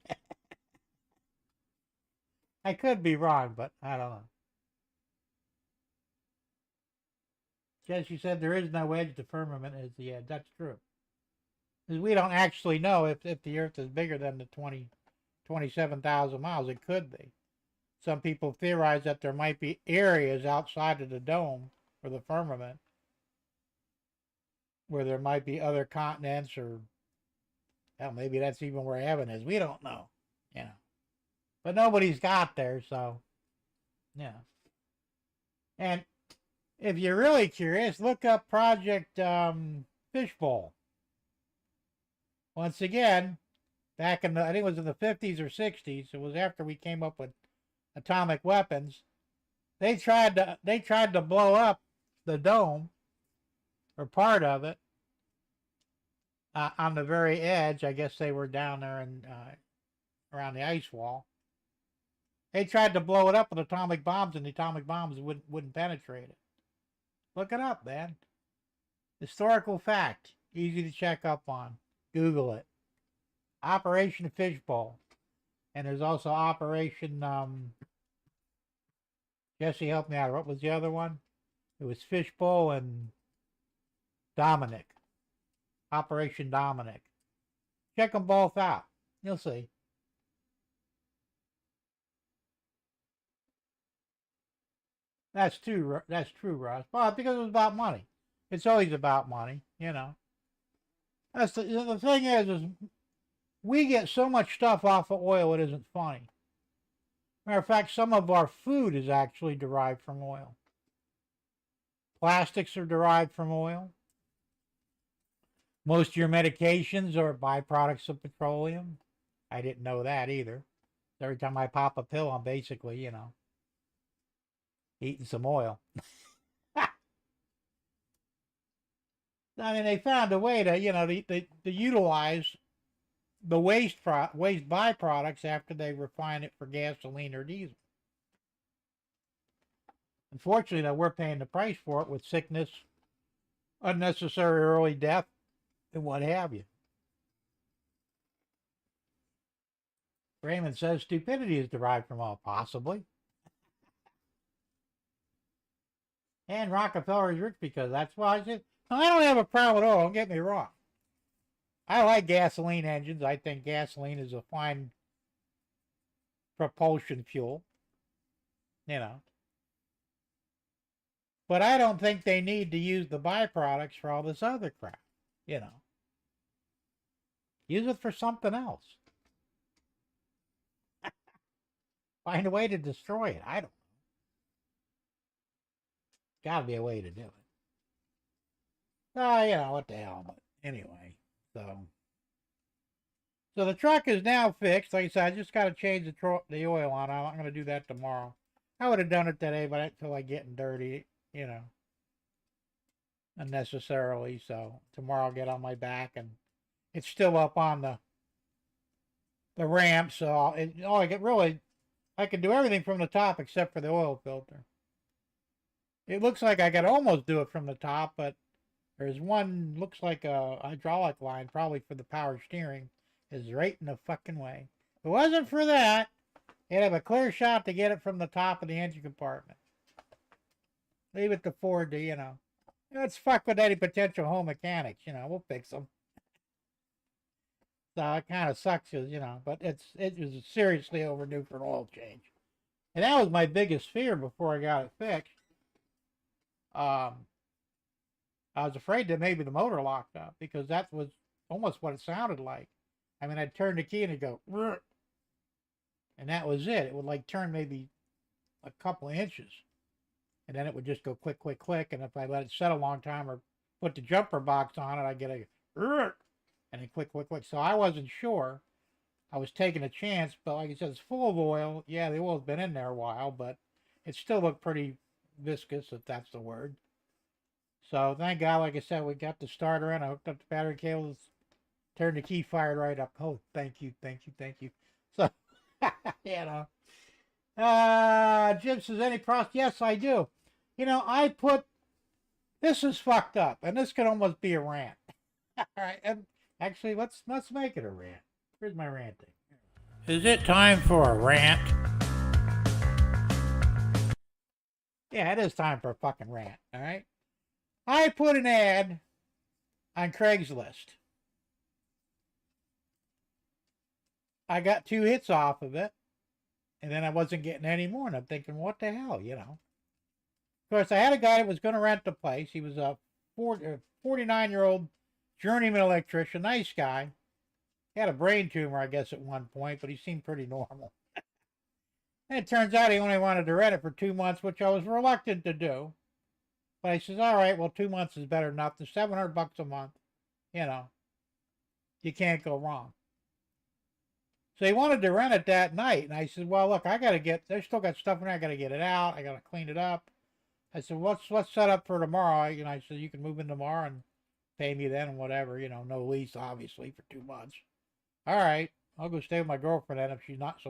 I could be wrong, but I don't know. Jesse said there is no edge to firmament is the edge. That's true. Because we don't actually know if the Earth is bigger than the 27,000 miles. It could be. Some people theorize that there might be areas outside of the dome or the firmament where there might be other continents, or hell, maybe that's even where heaven is. We don't know, you know. But nobody's got there, so yeah. And if you're really curious, look up Project Fishbowl. Once again, back in I think it was in the 50s or 60s. It was after we came up with atomic weapons. They tried to blow up the dome or part of it on the very edge. I guess they were down there and around the ice wall. They tried to blow it up with atomic bombs, and the atomic bombs wouldn't penetrate it. Look it up, man. Historical fact. Easy to check up on. Google it. Operation Fishbowl. And there's also Operation, Jesse, help me out. What was the other one? It was Fishbowl and Dominic. Operation Dominic. Check them both out. You'll see. That's true, Russ. Well, because it was about money. It's always about money, you know. That's the thing is we get so much stuff off of oil it isn't funny. Matter of fact, some of our food is actually derived from oil. Plastics are derived from oil. Most of your medications are byproducts of petroleum. I didn't know that either. Every time I pop a pill, I'm basically, you know, eating some oil. I mean, they found a way to, you know, to utilize the waste byproducts after they refine it for gasoline or diesel. Unfortunately, though, we're paying the price for it with sickness, unnecessary early death, and what have you. Raymond says stupidity is derived from all, possibly. And Rockefeller is rich because that's why I said, I don't have a problem at all, don't get me wrong. I like gasoline engines. I think gasoline is a fine propulsion fuel, you know. But I don't think they need to use the byproducts for all this other crap, you know. Use it for something else. Find a way to destroy it. I don't know. Gotta be a way to do it. You know, what the hell, but anyway, so the truck is now fixed. Like I said, I just got to change the oil on it. I'm going to do that tomorrow. I would have done it today, but I feel like getting dirty, you know, unnecessarily. So tomorrow I'll get on my back, and it's still up on the ramp. So I can do everything from the top except for the oil filter. It looks like I could almost do it from the top, but there's one, looks like a hydraulic line, probably for the power steering, is right in the fucking way. If it wasn't for that, you'd have a clear shot to get it from the top of the engine compartment. Leave it to Ford to, let's fuck with any potential home mechanics, we'll fix them. So it kind of sucks, but it was seriously overdue for an oil change. And that was my biggest fear before I got it fixed. I was afraid that maybe the motor locked up because that was almost what it sounded like. I mean, I'd turn the key and it'd go, "Rrr," and that was it. It would like turn maybe a couple of inches. And then it would just go click, click, click. And if I let it set a long time or put the jumper box on it, I'd get a, "Rrr," and then click, click, click. So I wasn't sure. I was taking a chance, but like I said, it's full of oil. Yeah, the oil's been in there a while, but it still looked pretty viscous, if that's the word. So thank God, like I said, we got the starter in. I hooked up the battery cables, turned the key, fired right up. Oh, thank you, thank you, thank you. So, Jim says, any process? Yes, I do. I put, this is fucked up, and this could almost be a rant. All right, and actually, let's make it a rant. Here's my ranting. Is it time for a rant? Yeah, it is time for a fucking rant, all right? I put an ad on Craigslist. I got 2 hits off of it, and then I wasn't getting any more, and I'm thinking, what the hell, Of course, I had a guy that was going to rent the place. He was a 49-year-old journeyman electrician, nice guy. He had a brain tumor, I guess, at one point, but he seemed pretty normal. And it turns out he only wanted to rent it for 2 months, which I was reluctant to do. But I says, all right, well, 2 months is better than nothing. $700 a month, you can't go wrong. So he wanted to rent it that night. And I said, well, look, there's still got stuff in there. I got to get it out. I got to clean it up. I said, let's set up for tomorrow. I said, you can move in tomorrow and pay me then and whatever, no lease, obviously, for 2 months. All right, I'll go stay with my girlfriend then if she's not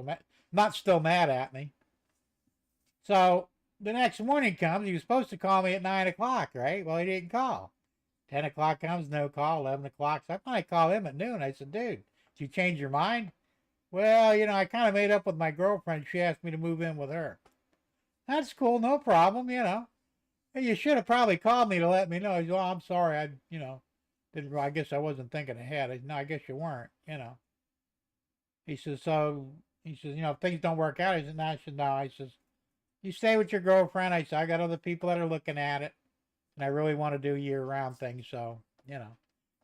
still mad at me. So the next morning comes. He was supposed to call me at 9 o'clock, right? Well, he didn't call. 10 o'clock comes, no call. 11 o'clock. So I finally called him at noon. I said, dude, did you change your mind? Well, I kind of made up with my girlfriend. She asked me to move in with her. That's cool, no problem, You should have probably called me to let me know. He said, well, I'm sorry, I guess I wasn't thinking ahead. I said, no, I guess you weren't, He says, if things don't work out, I said, no. I said, no. I says, you stay with your girlfriend. I said, I got other people that are looking at it, and I really want to do year-round things. So,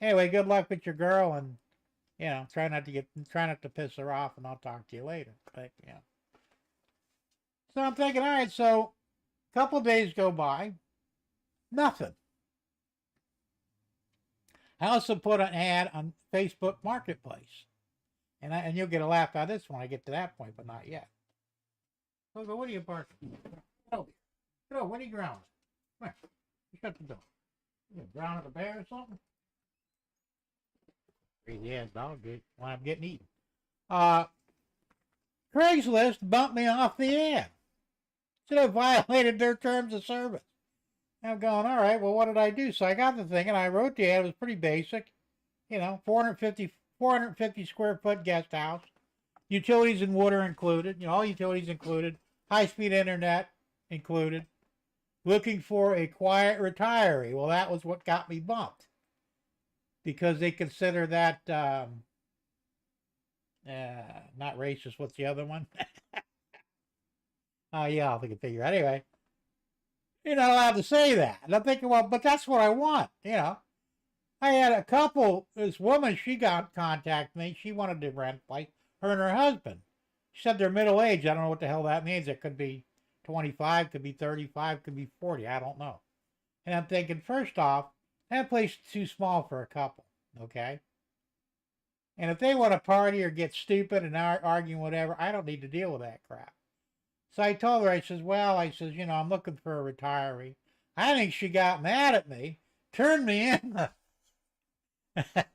Anyway, good luck with your girl, and try not to piss her off, and I'll talk to you later. But, So I'm thinking, all right. So, a couple of days go by, nothing. I also put an ad on Facebook Marketplace. And you'll get a laugh out of this when I get to that point, but not yet. So I go, what are you barking? Get over, what are you growling? Come here. You shut the door. You growling at a bear or something? Crazy ass dog, when I'm getting eaten. Craigslist bumped me off the ad. Said I violated their terms of service. And I'm going, all right, well, what did I do? So I got the thing, and I wrote the ad. It was pretty basic. 450 square foot guest house, utilities and water included, all utilities included, high-speed internet included, looking for a quiet retiree. Well, that was what got me bumped, because they consider that, not racist. What's the other one? Yeah, I'll think of figure. Anyway, you're not allowed to say that. And I'm thinking, well, but that's what I want, I had a couple, this woman, she contacted me. She wanted to rent a place, her and her husband. She said they're middle age. I don't know what the hell that means. It could be 25, could be 35, could be 40. I don't know. And I'm thinking, first off, that place is too small for a couple, okay? And if they want to party or get stupid and argue whatever, I don't need to deal with that crap. So I told her, I says, I'm looking for a retiree. I think she got mad at me, turned me in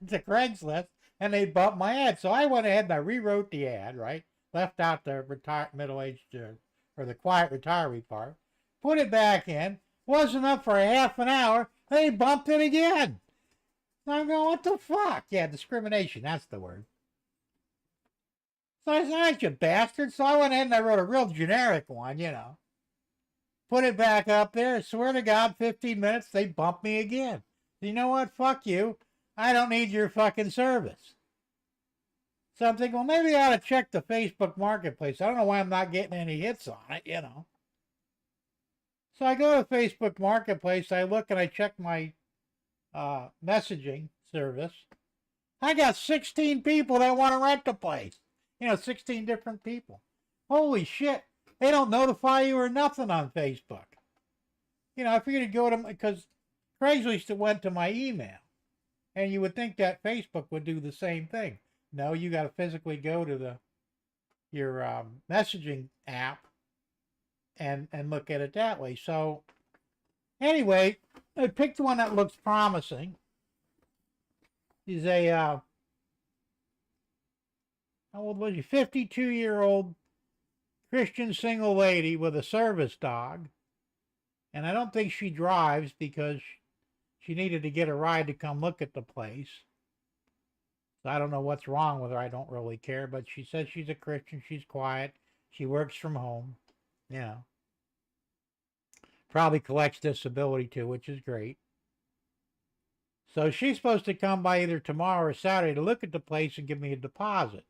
to Craigslist, and they bumped my ad. So I went ahead and I rewrote the ad, right? Left out the middle-aged or the quiet retiree part. Put it back in. Wasn't up for a half an hour. They bumped it again. I'm going, what the fuck? Yeah, discrimination. That's the word. So I said, you bastard. So I went ahead and I wrote a real generic one, you know. Put it back up there. Swear to God, 15 minutes, they bumped me again. You know what? Fuck you. I don't need your fucking service. So I'm thinking, well, maybe I ought to check the Facebook Marketplace. I don't know why I'm not getting any hits on it, you know. So I go to Facebook Marketplace, I look and I check my messaging service. I got 16 people that want to rent the place. You know, 16 different people. Holy shit. They don't notify you or nothing on Facebook. You know, I figured to go to, because Craigslist went to my email. And you would think that Facebook would do the same thing. No, you got to physically go to your messaging app and look at it that way. So, anyway, I picked one that looks promising. He's a, how old was he? 52-year-old Christian single lady with a service dog. And I don't think she drives because she needed to get a ride to come look at the place. So I don't know what's wrong with her. I don't really care. But she says she's a Christian. She's quiet. She works from home. You know. Probably collects disability too, which is great. So she's supposed to come by either tomorrow or Saturday to look at the place and give me a deposit.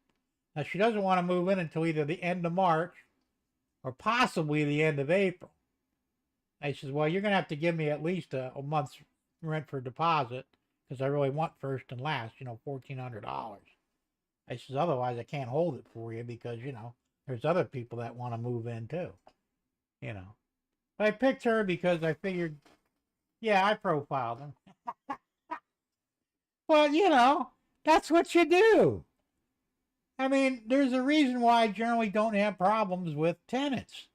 Now she doesn't want to move in until either the end of March or possibly the end of April. I says, well, you're going to have to give me at least a month's rent for deposit because I really want first and last, you know, $1,400. I says, otherwise I can't hold it for you because, you know, there's other people that want to move in too, you know. But I picked her because I figured, yeah, I profiled them. Well, you know, that's what you do. I mean, there's a reason why I generally don't have problems with tenants.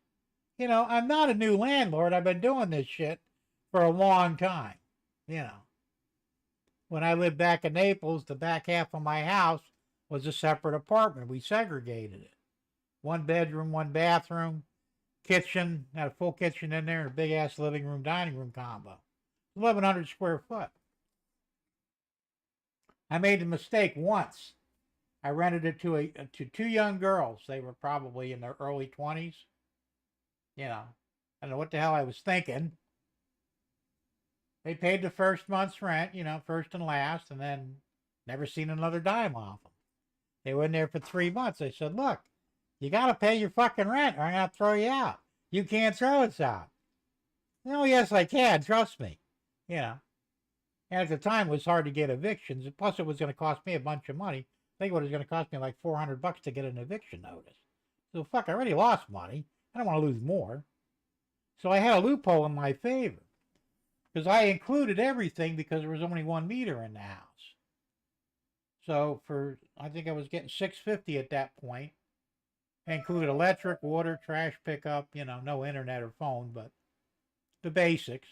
You know, I'm not a new landlord. I've been doing this shit for a long time, you know. When I lived back in Naples, the back half of my house was a separate apartment. We segregated it. 1 bedroom, 1 bathroom, kitchen, had a full kitchen in there, and a big-ass living room, dining room combo. 1,100 square foot. I made the mistake once. I rented it to 2 young girls. They were probably in their early 20s. You know, I don't know what the hell I was thinking. They paid the first month's rent, you know, first and last, and then never seen another dime off them. They were in there for 3 months. I said, look, you got to pay your fucking rent or I'm going to throw you out. You can't throw us out. Oh, yes, I can. Trust me. You know. And at the time, it was hard to get evictions. Plus, it was going to cost me a bunch of money. I think it was going to cost me like $400 to get an eviction notice. So, fuck, I already lost money. I don't want to lose more. So I had a loophole in my favor. Because I included everything because there was only 1 meter in the house. So I think I was getting $650 at that point. I included electric, water, trash pickup, you know, no internet or phone, but the basics.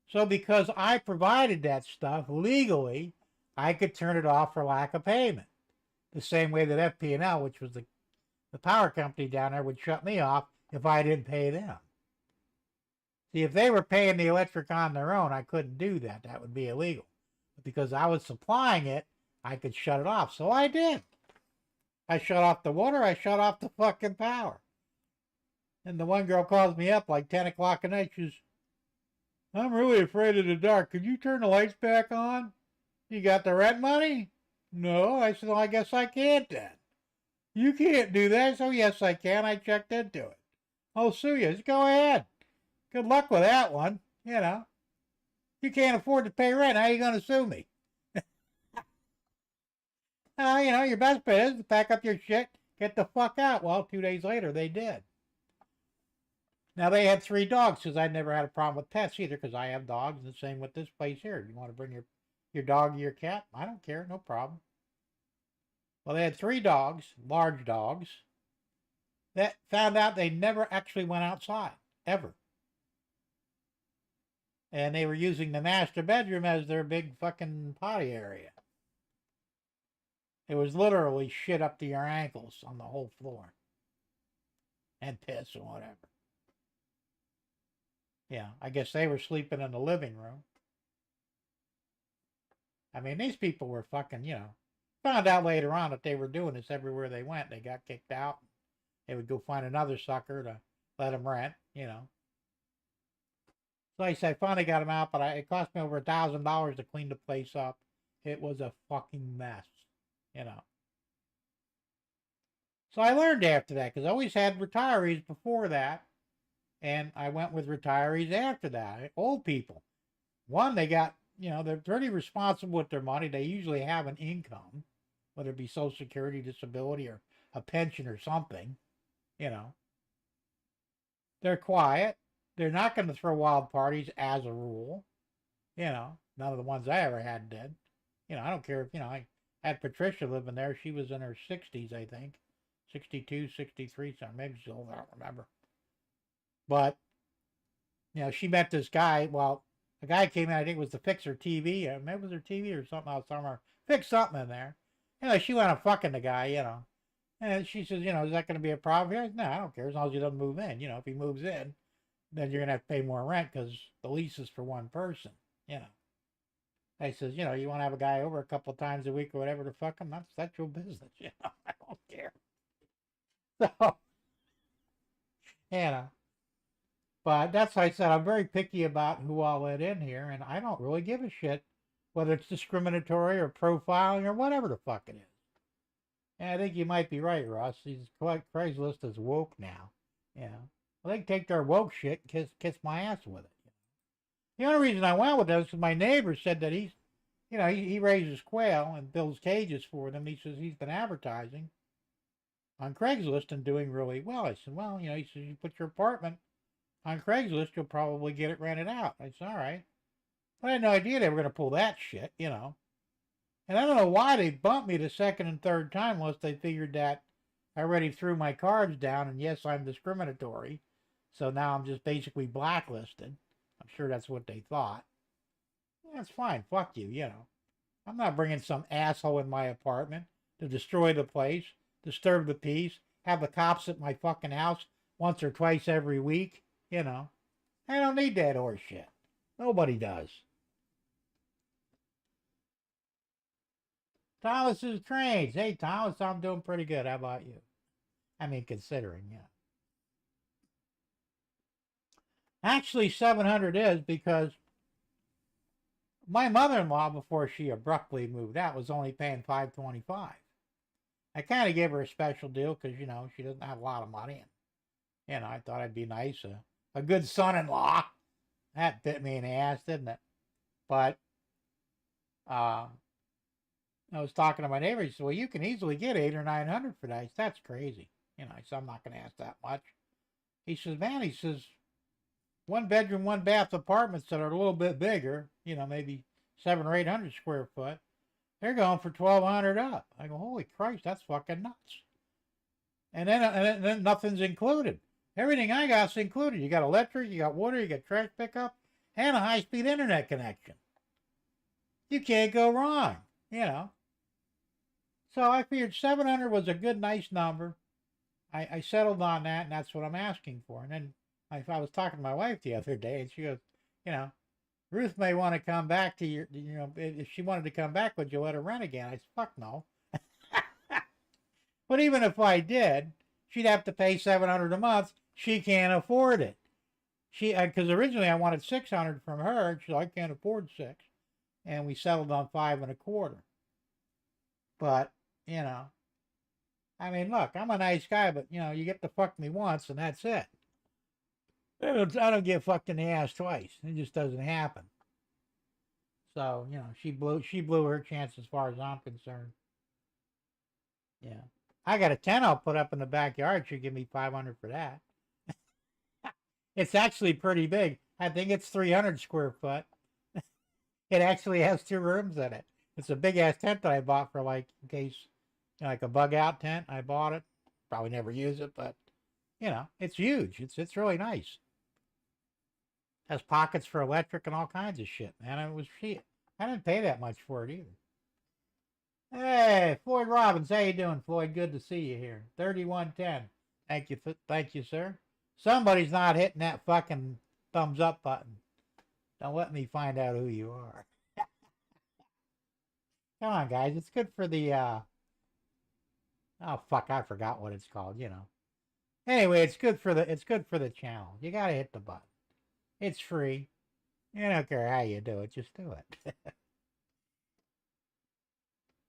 So because I provided that stuff legally, I could turn it off for lack of payment. The same way that FP&L, which was the power company down there, would shut me off if I didn't pay them. See, if they were paying the electric on their own, I couldn't do that. That would be illegal. But because I was supplying it, I could shut it off. So I did. I shut off the water. I shut off the fucking power. And the one girl calls me up like 10 o'clock at night. She's, I'm really afraid of the dark. Could you turn the lights back on? You got the rent money? No. I said, well, I guess I can't then. You can't do that. So yes, I can. I checked into it. I'll sue you. Just go ahead. Good luck with that one, you know. You can't afford to pay rent. How are you going to sue me? You know, your best bet is to pack up your shit, get the fuck out. Well, 2 days later, they did. Now, they had 3 dogs because I never had a problem with pets either because I have dogs. And the same with this place here. You want to bring your dog or your cat? I don't care. No problem. Well, they had 3 dogs, large dogs, that found out they never actually went outside, ever. And they were using the master bedroom as their big fucking potty area. It was literally shit up to your ankles on the whole floor. And piss or whatever. Yeah, I guess they were sleeping in the living room. I mean, these people were fucking, found out later on that they were doing this everywhere they went. They got kicked out. They would go find another sucker to let them rent. So I said, I finally got them out, but it cost me over $1,000 to clean the place up. It was a fucking mess. So I learned after that because I always had retirees before that, and I went with retirees after that. Old people. One, they got, they're pretty responsible with their money. They usually have an income, whether it be Social Security, disability, or a pension or something. They're quiet. They're not going to throw wild parties as a rule. None of the ones I ever had did. I don't care if, I had Patricia living there. She was in her 60s, I think. 62, 63, something. Maybe she's old. I don't remember. But, she met this guy. Well, the guy came in, I think it was to fix her TV. Maybe it was her TV or something else somewhere. Fix something in there. She went on fucking the guy. And she says, is that going to be a problem? He goes, no, I don't care as long as he doesn't move in. If he moves in, then you're going to have to pay more rent because the lease is for one person. I says, you want to have a guy over a couple times a week or whatever to fuck him, that's your business. I don't care. So, but that's why I said I'm very picky about who I'll let in here, and I don't really give a shit whether it's discriminatory or profiling or whatever the fuck it is. And I think you might be right, Russ. Craigslist is woke now. Well, they can take their woke shit and kiss my ass with it. The only reason I went with that is because my neighbor said that he raises quail and builds cages for them. He says he's been advertising on Craigslist and doing really well. I said, well, he says you put your apartment on Craigslist, you'll probably get it rented out. I said, all right. But I had no idea they were going to pull that shit. And I don't know why they bumped me the second and third time unless they figured that I already threw my cards down and yes, I'm discriminatory. So now I'm just basically blacklisted. I'm sure that's what they thought. That's fine. Fuck you. I'm not bringing some asshole in my apartment to destroy the place, disturb the peace, have the cops at my fucking house once or twice every week. I don't need that horse shit. Nobody does. Thomas's trains. Hey, Thomas, I'm doing pretty good. How about you? I mean, considering, yeah. Actually, 700 is because my mother-in-law, before she abruptly moved out, was only paying $525. I kind of gave her a special deal because, she doesn't have a lot of money. And, I thought I'd be nice. A good son-in-law. That bit me in the ass, didn't it? But I was talking to my neighbor. He said, well, you can easily get $800 or $900 for that. That's crazy. I said, I'm not going to ask that much. He says, man, one bedroom, one bath apartments that are a little bit bigger, maybe 700 or 800 square foot, they're going for $1,200 up. I go, holy Christ, that's fucking nuts. And then nothing's included. Everything I got's included. You got electric, you got water, you got trash pickup, and a high-speed internet connection. You can't go wrong, So I figured 700 was a good, nice number. I settled on that, and that's what I'm asking for. And then I was talking to my wife the other day, and she goes, Ruth may want to come back to your, if she wanted to come back, would you let her rent again? I said, fuck no. But even if I did, she'd have to pay $700 a month. She can't afford it. Because originally I wanted $600 from her, and she's like, I can't afford $6. And we settled on $525. But, I mean, look, I'm a nice guy, but, you get to fuck me once, and that's it. I don't get fucked in the ass twice. It just doesn't happen. So, she blew her chance as far as I'm concerned. Yeah. I got a tent I'll put up in the backyard. She'll give me $500 for that. It's actually pretty big. I think it's 300 square foot. It actually has 2 rooms in it. It's a big ass tent that I bought for in case, like a bug out tent. I bought it. Probably never use it, but it's huge. It's really nice. Has pockets for electric and all kinds of shit, man. It was cheap. I didn't pay that much for it either. Hey, Floyd Robbins, how you doing, Floyd? Good to see you here. 3110. Thank you, sir. Somebody's not hitting that fucking thumbs up button. Don't let me find out who you are. Come on, guys. It's good for the, oh, fuck, I forgot what it's called, you know. Anyway, it's good for the channel. You gotta hit the button. It's free. You don't care how you do it, just do it.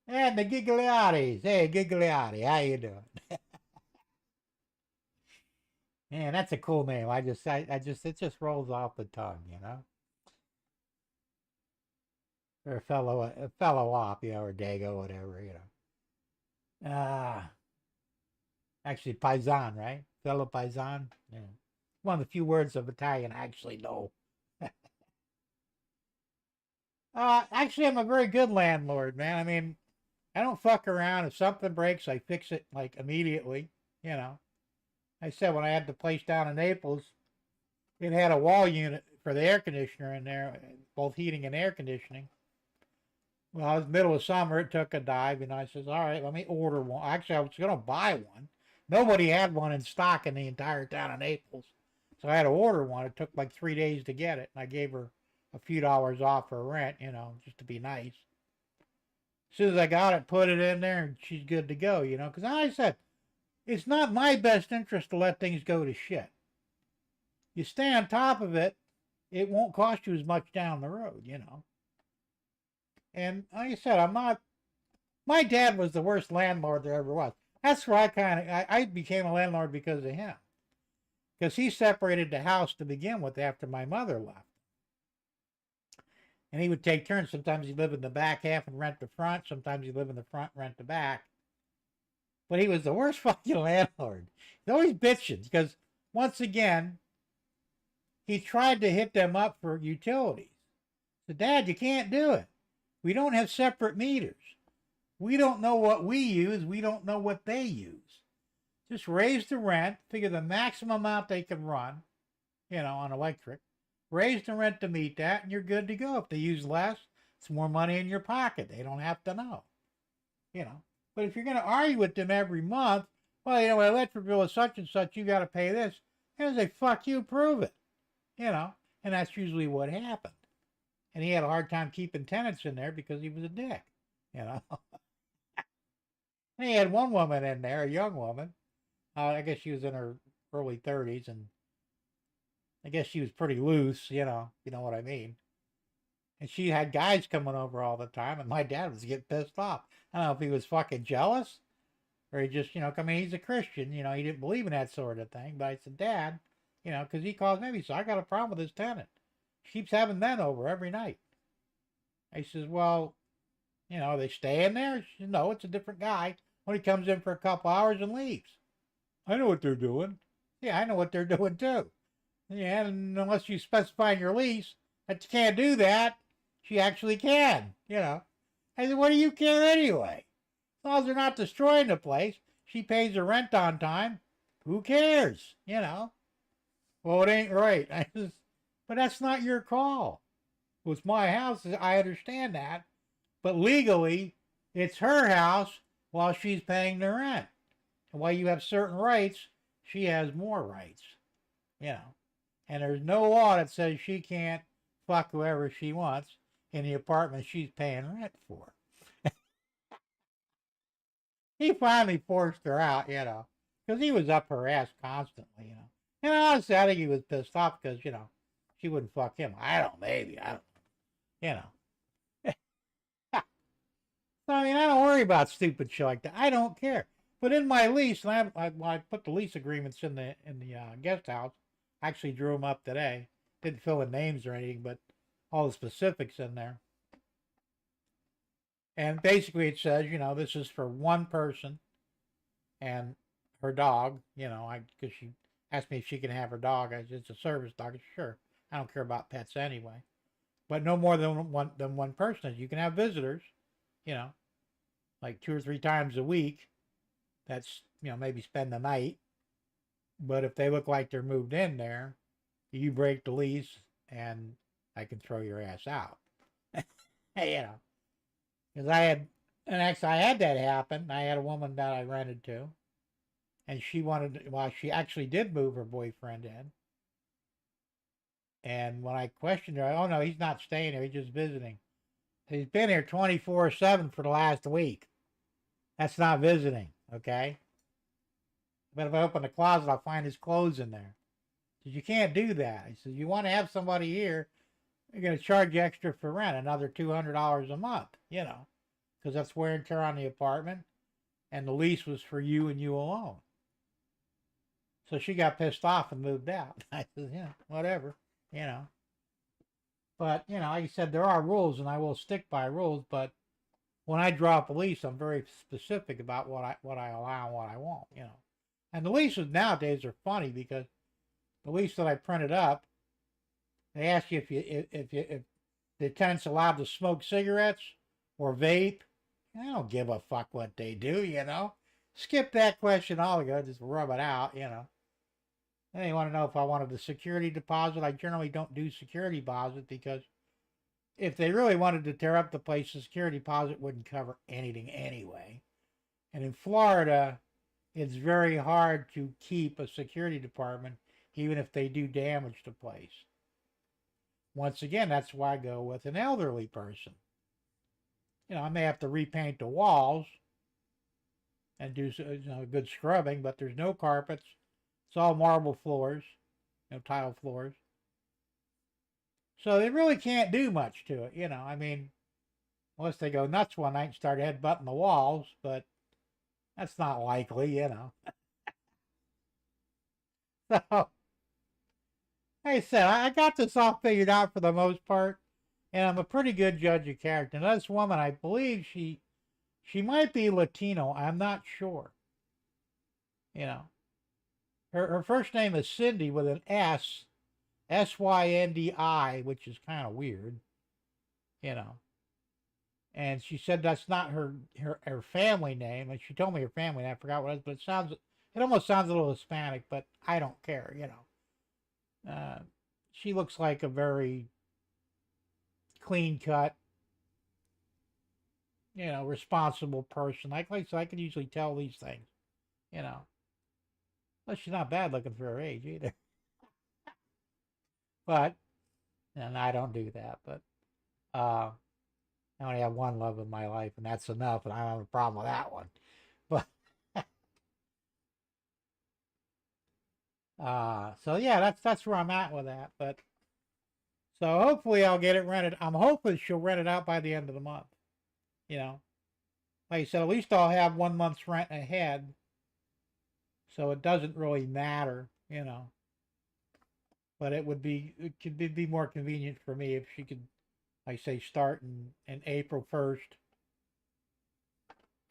And the Gigliotis. Hey, Gigliotti, how you doing? Man, that's a cool name. It just rolls off the tongue, you know. Or a fellow op, you know, or Dago, whatever, you know. Actually, paisan, right? Fellow paisan. Yeah. One of the few words of Italian I actually know. Actually, I'm a very good landlord, man. I mean, I don't fuck around. If something breaks, I fix it like immediately. You know, I said when I had the place down in Naples, it had a wall unit for the air conditioner in there, both heating and air conditioning. Well, it was middle of summer. It took a dive, and I says, "All right, let me order one." Actually, I was going to buy one. Nobody had one in stock in the entire town of Naples, so I had to order one. It took like 3 days to get it, and I gave her a few dollars off her rent, you know, just to be nice. As soon as I got it, put it in there, and she's good to go, you know. Because I said, it's not my best interest to let things go to shit. You stay on top of it, it won't cost you as much down the road, you know. And like I said, my dad was the worst landlord there ever was. That's where I became a landlord because of him. Because he separated the house to begin with after my mother left. And he would take turns. Sometimes he'd live in the back half and rent the front. Sometimes he'd live in the front and rent the back. But he was the worst fucking landlord. He's always bitching because, once again, he tried to hit them up for utilities. So, Dad, you can't do it. We don't have separate meters. We don't know what we use. We don't know what they use. Just raise the rent, figure the maximum amount they can run, you know, on electric. Raise the rent to meet that, and you're good to go. If they use less, it's more money in your pocket. They don't have to know, you know. But if you're going to argue with them every month, well, you know, my electric bill is such and such, you got to pay this. And they say, fuck you, prove it, you know. And that's usually what happened. And he had a hard time keeping tenants in there because he was a dick, you know. And he had one woman in there, a young woman. I guess she was in her early 30s, and I guess she was pretty loose, you know what I mean. And she had guys coming over all the time, and my dad was getting pissed off. I don't know if he was fucking jealous, or he just, you know, I mean, he's a Christian, you know, he didn't believe in that sort of thing. But I said, Dad, you know, because he calls me, he said, I got a problem with this tenant. She keeps having men over every night. I says, well, you know, are they staying there? She said, no, it's a different guy. When he comes in for a couple hours and leaves. I know what they're doing. Yeah, I know what they're doing too. Yeah, and unless you specify in your lease that you can't do that, she actually can, you know. I said, what do you care anyway? As long as they're not destroying the place, she pays her rent on time, who cares, you know? Well, it ain't right. I just, but that's not your call. Well, it's my house, I understand that. But legally, it's her house while she's paying the rent. And while you have certain rights, she has more rights, you know. And there's no law that says she can't fuck whoever she wants in the apartment she's paying rent for. He finally forced her out, you know, because he was up her ass constantly, you know. And honestly, I think he was pissed off because, you know, she wouldn't fuck him. I don't, maybe, I don't, you know. So, I mean, I don't worry about stupid shit like that. I don't care. But in my lease, when I put the lease agreements in the guest house, I actually drew them up today. Didn't fill in names or anything, but all the specifics in there. And basically it says, you know, this is for one person and her dog, you know, because she asked me if she can have her dog. I said, it's a service dog. I said, sure. I don't care about pets anyway. But no more than one person. You can have visitors, you know, like 2 or 3 times a week. That's, you know, maybe spend the night. But if they look like they're moved in there, you break the lease and I can throw your ass out. You know, because I had that happen. I had a woman that I rented to, and she wanted, well, she actually did move her boyfriend in. And when I questioned her, oh no, he's not staying here. He's just visiting. He's been here 24/7 for the last week. That's not visiting, okay? But if I open the closet, I'll find his clothes in there. Says, you can't do that. He says, you want to have somebody here, you're going to charge you extra for rent, another $200 a month, you know, because that's wear and tear on the apartment, and the lease was for you and you alone. So she got pissed off and moved out. I said, yeah, whatever, you know. But, you know, like I said, there are rules, and I will stick by rules, but when I draw up a lease, I'm very specific about what I allow and what I won't, you know. And the leases nowadays are funny because the lease that I printed up, they ask you if the tenant's allowed to smoke cigarettes or vape. I don't give a fuck what they do, you know. Skip that question altogether, just rub it out, you know. Then you want to know if I wanted a security deposit. I generally don't do security deposit because if they really wanted to tear up the place, the security deposit wouldn't cover anything anyway. And in Florida, it's very hard to keep a security department even if they do damage to the place. Once again, that's why I go with an elderly person. You know, I may have to repaint the walls and do good scrubbing, but there's no carpets. It's all marble floors, tile floors. So they really can't do much to it, you know. I mean, unless they go nuts one night and start headbutting the walls, but that's not likely, you know. So, like I said, I got this all figured out for the most part, and I'm a pretty good judge of character. Now, this woman, I believe she might be Latino. I'm not sure. You know, her first name is Cindy with an S, Syndi, which is kind of weird, you know. And she said that's not her family name. And she told me her family name. I forgot what it is, but it almost sounds a little Hispanic, but I don't care, you know. She looks like a very clean cut, you know, responsible person. Like I said, I can usually tell these things, you know. But she's not bad looking for her age either. But, and I don't do that, but I only have one love in my life, and that's enough, and I don't have a problem with that one. But so yeah, that's where I'm at with that. But so hopefully I'll get it rented. I'm hoping she'll rent it out by the end of the month. You know, like I said, at least I'll have 1 month's rent ahead, so it doesn't really matter, you know. But it could be more convenient for me if she could, like I say, start in April 1st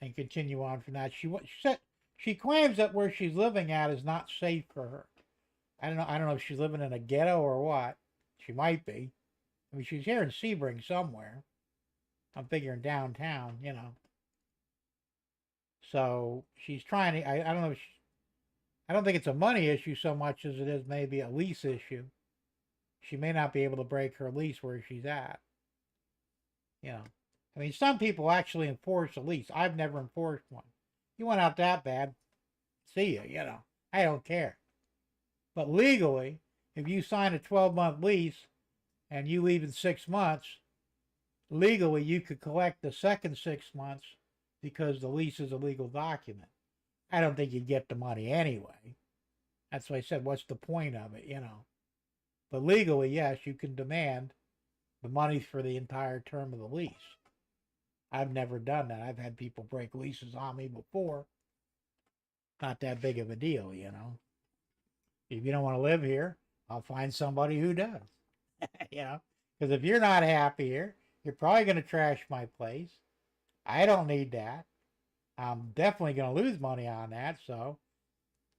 and continue on from that. She claims that where she's living at is not safe for her. I don't know if she's living in a ghetto or what. She might be. I mean, she's here in Sebring somewhere. I'm figuring downtown, you know. So she's trying to. I don't know. I don't think it's a money issue so much as it is maybe a lease issue. She may not be able to break her lease where she's at. You know. I mean, some people actually enforce a lease. I've never enforced one. You went out that bad, see ya, you know. I don't care. But legally, if you sign a 12-month lease and you leave in 6 months, legally you could collect the second 6 months because the lease is a legal document. I don't think you'd get the money anyway. That's why I said, what's the point of it, you know? But legally, yes, you can demand the money for the entire term of the lease. I've never done that. I've had people break leases on me before. Not that big of a deal, you know. If you don't want to live here, I'll find somebody who does. You know, because if you're not happy here, you're probably going to trash my place. I don't need that. I'm definitely going to lose money on that. So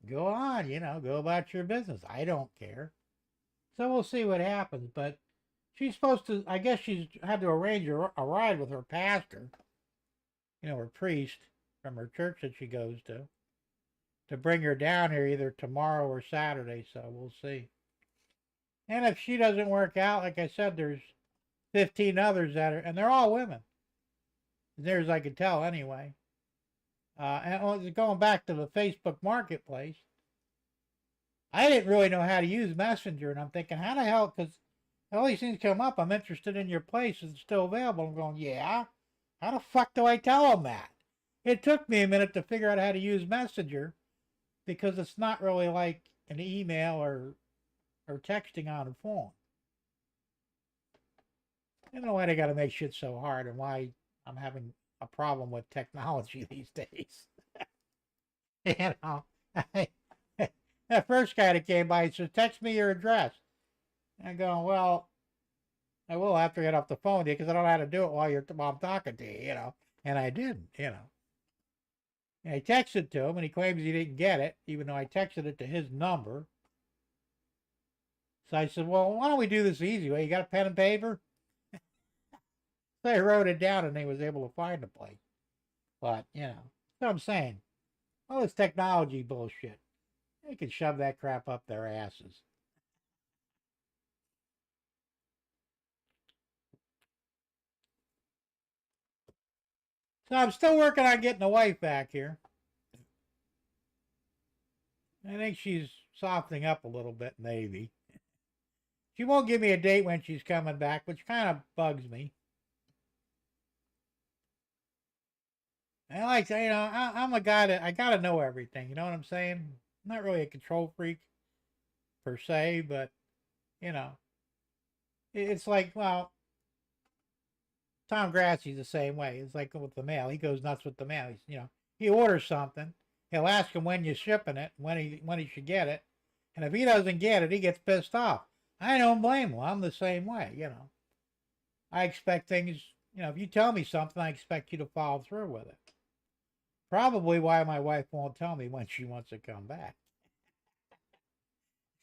go on, you know, go about your business. I don't care. So we'll see what happens. But she's supposed to, I guess she's had to arrange a ride with her pastor, you know, her priest from her church that she goes to bring her down here either tomorrow or Saturday. So we'll see. And if she doesn't work out, like I said, there's 15 others that are, and they're all women. As near as I can tell anyway. And going back to the Facebook marketplace, I didn't really know how to use Messenger, and I'm thinking, how the hell? Because all these things come up. I'm interested in your place. Is it still available? I'm going, yeah. How the fuck do I tell them that? It took me a minute to figure out how to use Messenger because it's not really like an email or texting on a phone. I don't know why they got to make shit so hard and why I'm having a problem with technology these days. You know, that first guy that came by, he said, text me your address. And I'm going, well, I will after I get off the phone with you because I don't know how to do it while I'm talking to you, you know. And I didn't, you know. And I texted to him and he claims he didn't get it, even though I texted it to his number. So I said, well, why don't we do this the easy way? You got a pen and paper? So I wrote it down and they was able to find the place. But, you know, that's what I'm saying. All this technology bullshit. They can shove that crap up their asses. So I'm still working on getting the wife back here. I think she's softening up a little bit, maybe. She won't give me a date when she's coming back, which kind of bugs me. I like, you know, I'm a guy that I gotta know everything. You know what I'm saying? I'm not really a control freak per se, but you know, it's like, well, Tom Grassie's the same way. It's like with the mail. He goes nuts with the mail. He's, you know, he orders something. He'll ask him when you're shipping it, when he should get it, and if he doesn't get it, he gets pissed off. I don't blame him. I'm the same way. You know, I expect things. You know, if you tell me something, I expect you to follow through with it. Probably why my wife won't tell me when she wants to come back.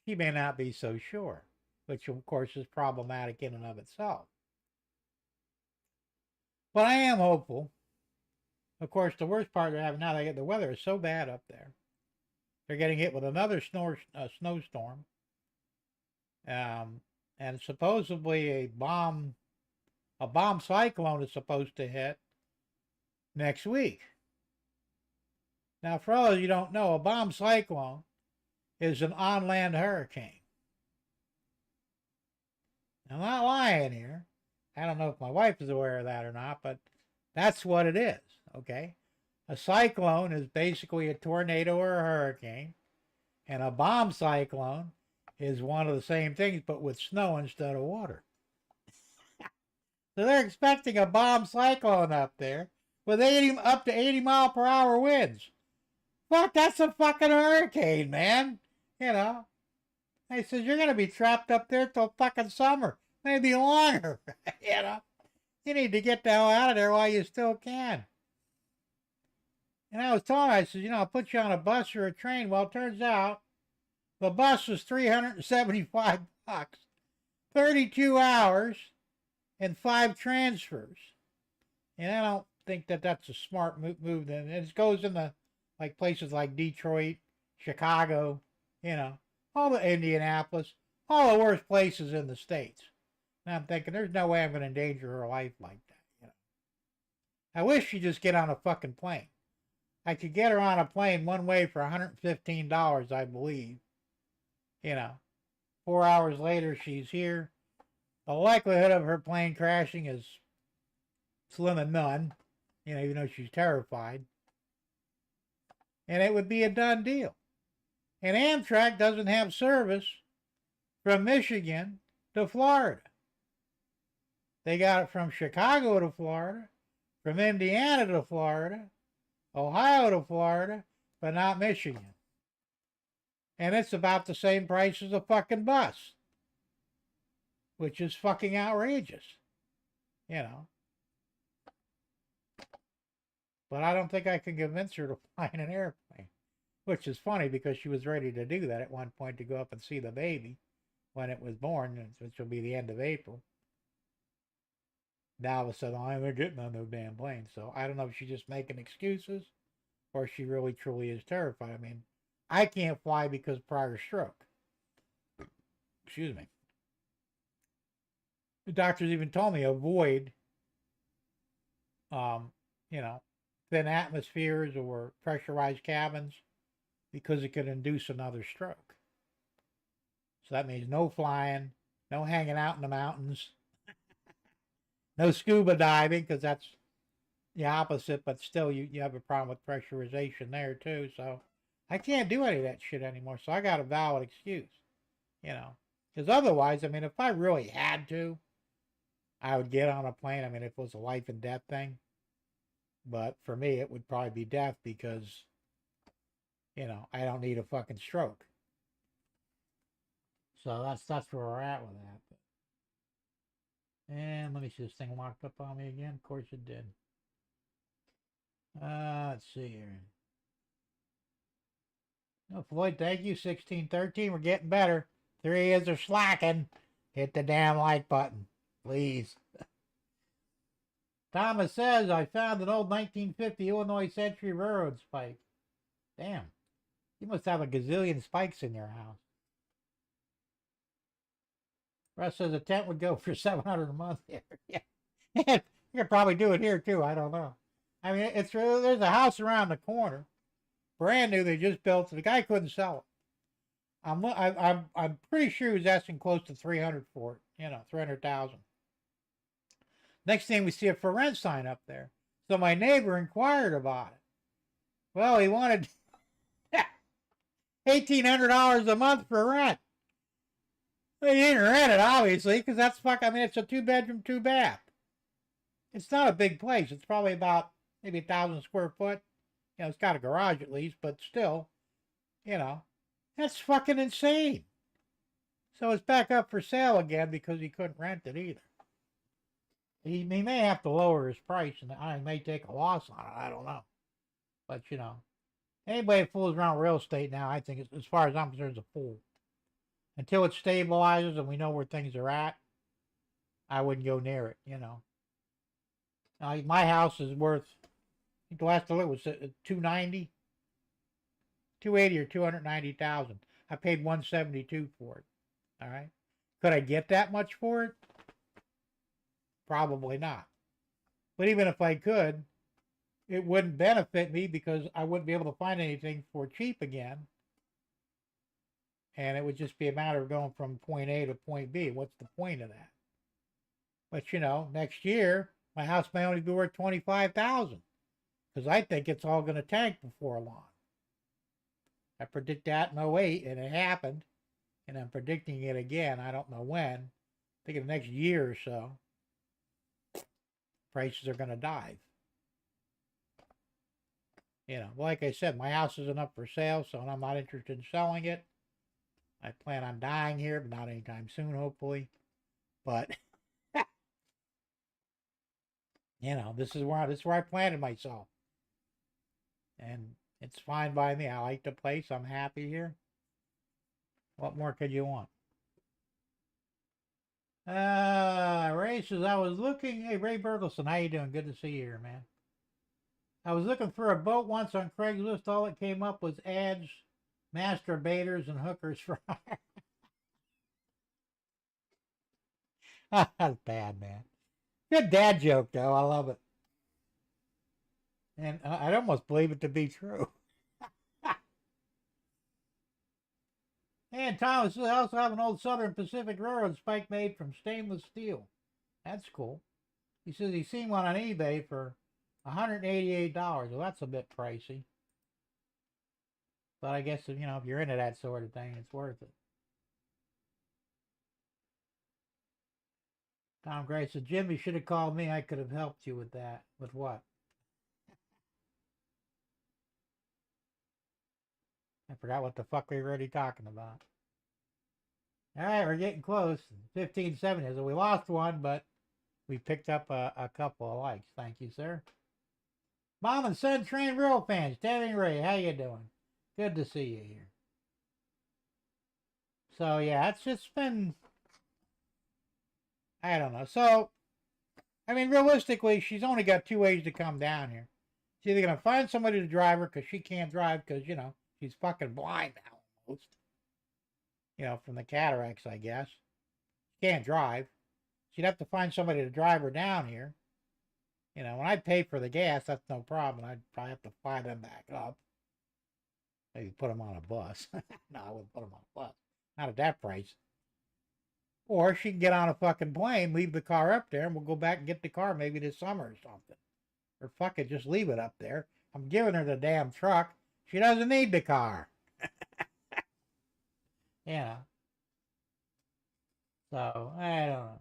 She may not be so sure, which of course is problematic in and of itself. But I am hopeful. Of course, the worst part they're having now, the weather is so bad up there. They're getting hit with another snowstorm, and supposedly a bomb cyclone is supposed to hit next week. Now, for all of you don't know, a bomb cyclone is an on-land hurricane. I'm not lying here. I don't know if my wife is aware of that or not, but that's what it is, okay? A cyclone is basically a tornado or a hurricane, and a bomb cyclone is one of the same things, but with snow instead of water. So they're expecting a bomb cyclone up there with up to 80-mile-per-hour winds. Fuck, that's a fucking hurricane, man. You know, they said you're going to be trapped up there till fucking summer, maybe longer. You know, you need to get the hell out of there while you still can. And I was telling her, I said, you know, I'll put you on a bus or a train. Well, it turns out the bus was $375, 32 hours, and 5 transfers. And I don't think that that's a smart move. Then it goes in the like places like Detroit, Chicago, you know, all the Indianapolis, all the worst places in the States. And I'm thinking, there's no way I'm going to endanger her life like that. You know, I wish she'd just get on a fucking plane. I could get her on a plane one way for $115, I believe. You know, 4 hours later, she's here. The likelihood of her plane crashing is slim and none, you know, even though she's terrified. And it would be a done deal. And Amtrak doesn't have service from Michigan to Florida. They got it from Chicago to Florida, from Indiana to Florida, Ohio to Florida, but not Michigan. And it's about the same price as a fucking bus, which is fucking outrageous, you know. But I don't think I can convince her to fly in an airplane, which is funny because she was ready to do that at one point to go up and see the baby when it was born, which will be the end of April. Now all of a sudden, I'm not getting on no damn plane. So I don't know if she's just making excuses or she really truly is terrified. I mean, I can't fly because prior stroke. Excuse me. The doctors even told me avoid, you know, thin atmospheres or pressurized cabins because it could induce another stroke. So that means no flying, no hanging out in the mountains, no scuba diving, because that's the opposite, but still you have a problem with pressurization there too. So I can't do any of that shit anymore. So I got a valid excuse, you know. Because otherwise, I mean, if I really had to, I would get on a plane. I mean, if it was a life and death thing. But for me, it would probably be death because, you know, I don't need a fucking stroke. So that's where we're at with that. And let me see, this thing locked up on me again. Of course it did. Let's see here. Oh, Floyd, thank you. 1613. We're getting better. 3 is are slacking. Hit the damn like button, please. Thomas says, I found an old 1950 Illinois Century Railroad spike. Damn. You must have a gazillion spikes in your house. Russ says a tent would go for $700 a month here. Yeah. You could probably do it here too. I don't know. I mean, it's really, there's a house around the corner. Brand new, they just built it. The guy couldn't sell it. I'm pretty sure he was asking close to 300 for it. You know, 300,000. Next thing we see a for rent sign up there. So my neighbor inquired about it. Well, he wanted $1,800 a month for rent. He didn't rent it, obviously, because that's I mean, it's a 2-bedroom, 2-bath. It's not a big place. It's probably about maybe 1,000 square foot. You know, it's got a garage at least, but still, you know, that's fucking insane. So it's back up for sale again because he couldn't rent it either. He may have to lower his price, and I may take a loss on it. I don't know. But, you know, anybody that fools around real estate now, I think, as far as I'm concerned, is a fool. Until it stabilizes and we know where things are at, I wouldn't go near it, you know. Now, my house is worth, I think the last I looked was 290, 280 or 290,000. I paid 172 for it. All right. Could I get that much for it? Probably not. But even if I could, it wouldn't benefit me because I wouldn't be able to find anything for cheap again. And it would just be a matter of going from point A to point B. What's the point of that? But, you know, next year, my house may only be worth $25,000 because I think it's all going to tank before long. I predict that in 08, and it happened. And I'm predicting it again. I don't know when. I think in the next year or so, prices are going to dive. You know, like I said, my house isn't up for sale, so I'm not interested in selling it. I plan on dying here, but not anytime soon, hopefully. But you know, this is where I planted myself, and it's fine by me. I like the place. I'm happy here. What more could you want? Ray says I was looking. Hey, Ray Bergelson, how you doing? Good to see you here, man. I was looking for a boat once on Craigslist. All that came up was ads, masturbators, and hookers for hire. That's bad, man. Good dad joke, though. I love it. And I'd almost believe it to be true. And Thomas, I also have an old Southern Pacific Railroad spike made from stainless steel. That's cool. He says he's seen one on eBay for $188. Well, that's a bit pricey. But I guess, you know, if you're into that sort of thing, it's worth it. Tom Gray said, Jim, you should have called me. I could have helped you with that. With what? I forgot what the fuck we were already talking about. All right, we're getting close. 1570. So we lost one, but we picked up a couple of likes. Thank you, sir. Mom and son train real fans. Tammy Ray, how you doing? Good to see you here. So yeah, it's just been, I don't know. So, I mean, realistically, she's only got 2 ways to come down here. She's either going to find somebody to drive her because she can't drive because, you know, she's fucking blind now almost. You know, from the cataracts, I guess. She can't drive. She'd have to find somebody to drive her down here. You know, when I pay for the gas, that's no problem. I'd probably have to fly them back up. Maybe put them on a bus. No, I wouldn't put them on a bus. Not at that price. Or she can get on a fucking plane, leave the car up there, and we'll go back and get the car maybe this summer or something. Or fuck it, just leave it up there. I'm giving her the damn truck. She doesn't need the car. Yeah. So, I don't know.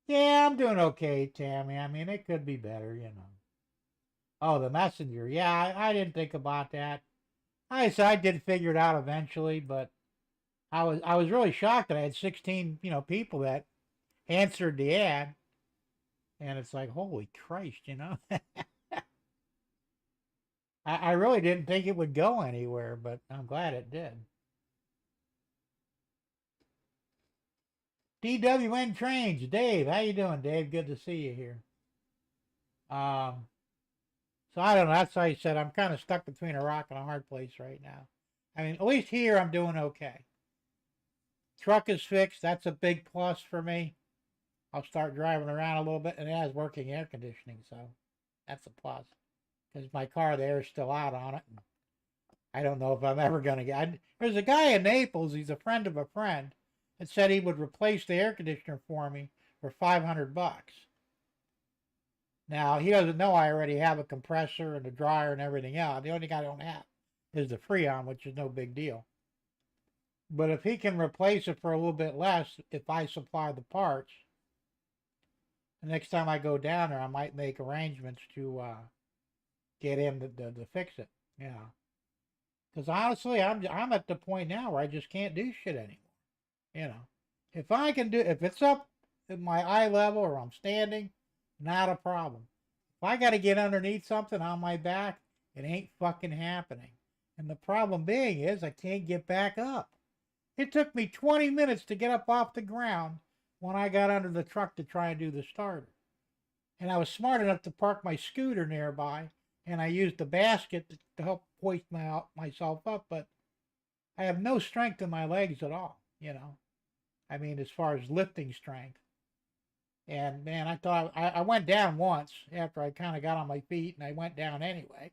Yeah, I'm doing okay, Tammy. I mean, it could be better, you know. Oh, the messenger. Yeah, I didn't think about that. I did figure it out eventually, but I was really shocked that I had 16, people that answered the ad. And it's like, holy Christ, I really didn't think it would go anywhere, but I'm glad it did. DWN Trains, Dave. How you doing, Dave? Good to see you here. Um, so I don't know. That's why I said I'm kind of stuck between a rock and a hard place right now. I mean, at least here I'm doing okay. Truck is fixed. That's a big plus for me. I'll start driving around a little bit, and it has working air conditioning, so that's a plus. Because my car, the air's still out on it. And I don't know if I'm ever going to get. There's a guy in Naples. He's a friend of a friend that said he would replace the air conditioner for me for $500. Now he doesn't know I already have a compressor and a dryer and everything else. The only thing I don't have is the Freon, which is no big deal. But if he can replace it for a little bit less, if I supply the parts, the next time I go down there, I might make arrangements to get him to fix it. Yeah. Because honestly, I'm at the point now where I just can't do shit anymore. If I can do, if it's up at my eye level or I'm standing, not a problem. If I got to get underneath something on my back, it ain't fucking happening. And the problem being is I can't get back up. It took me 20 minutes to get up off the ground when I got under the truck to try and do the starter. And I was smart enough to park my scooter nearby, and I used the basket to help hoist myself up, but I have no strength in my legs at all, I mean, as far as lifting strength. And man, I thought I went down once after I kind of got on my feet, and I went down anyway.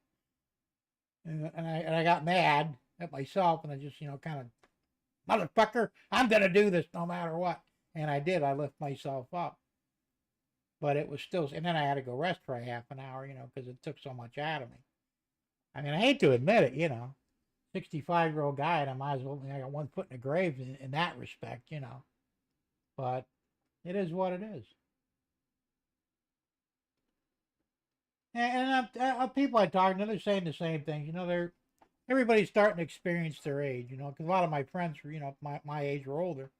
And I got mad at myself, and I just, kind of, motherfucker, I'm going to do this no matter what. And I did. I lift myself up. But it was still, and then I had to go rest for a half an hour, because it took so much out of me. I mean, I hate to admit it, 65-year-old guy, and I might as well, I got one foot in the grave in that respect, But it is what it is. And people I talk to, they're saying the same thing. Everybody's starting to experience their age, because a lot of my friends were, my age or older.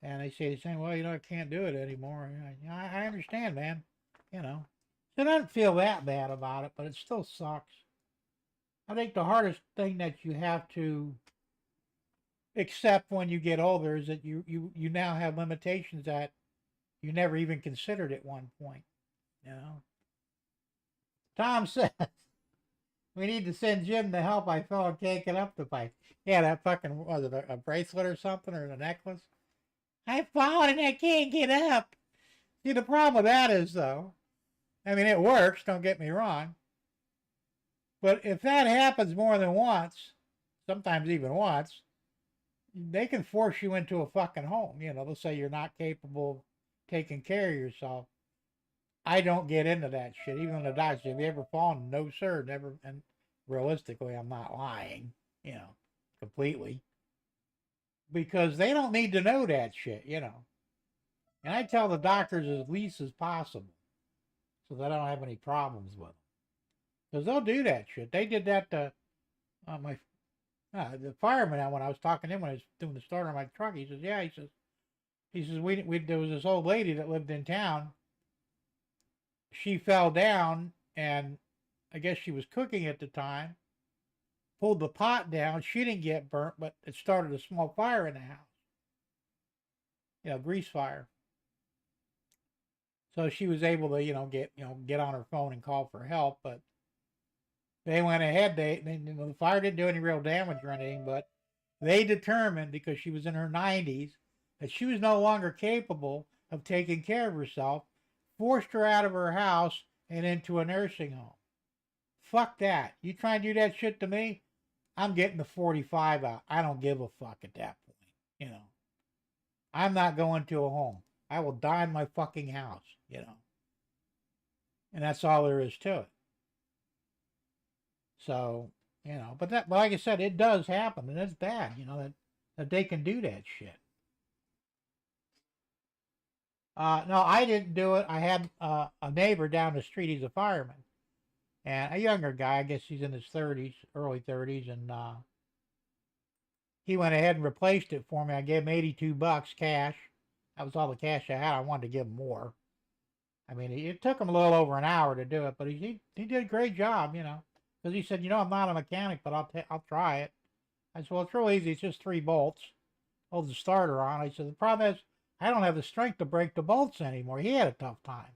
And they say the same, well, I can't do it anymore. I understand, man. So I don't feel that bad about it, but it still sucks. I think the hardest thing that you have to accept when you get older is that you now have limitations that you never even considered at one point. Tom says, we need to send Jim the help. I fell and can't get up the bike. Yeah, that fucking, was it a bracelet or something, or a necklace? I've fallen and I can't get up. See, the problem with that is, though, I mean, it works, don't get me wrong. But if that happens more than once, sometimes even once, they can force you into a fucking home. They'll say you're not capable of taking care of yourself. I don't get into that shit. Even the doctor, have you ever fallen? No, sir, never. And realistically, I'm not lying, completely. Because they don't need to know that shit, And I tell the doctors as least as possible so that I don't have any problems with them. Because they'll do that shit. They did that to the fireman when I was talking to him when I was doing the starter on my truck. He says, yeah, he says, there was this old lady that lived in town. She fell down, and I guess she was cooking at the time. Pulled the pot down. She didn't get burnt, but it started a small fire in the house. Grease fire. So she was able to, get on her phone and call for help. But they went ahead. The fire didn't do any real damage or anything, but they determined, because she was in her 90s, that she was no longer capable of taking care of herself, forced her out of her house and into a nursing home. Fuck that. You try and do that shit to me, I'm getting the 45 out. I don't give a fuck at that point. You know, I'm not going to a home. I will die in my fucking house, you know. And that's all there is to it. So, you know, but like I said, it does happen, and it's bad, you know, that they can do that shit. No, I didn't do it. I had a neighbor down the street. He's a fireman, and a younger guy. I guess he's in his 30s, early 30s, and he went ahead and replaced it for me. I gave him $82 cash. That was all the cash I had. I wanted to give him more. I mean, it took him a little over an hour to do it, but he did a great job, you know. Because he said, you know, I'm not a mechanic, but I'll try it. I said, well, it's real easy. It's just 3 bolts. Hold the starter on. I said, the problem is I don't have the strength to break the bolts anymore. He had a tough time.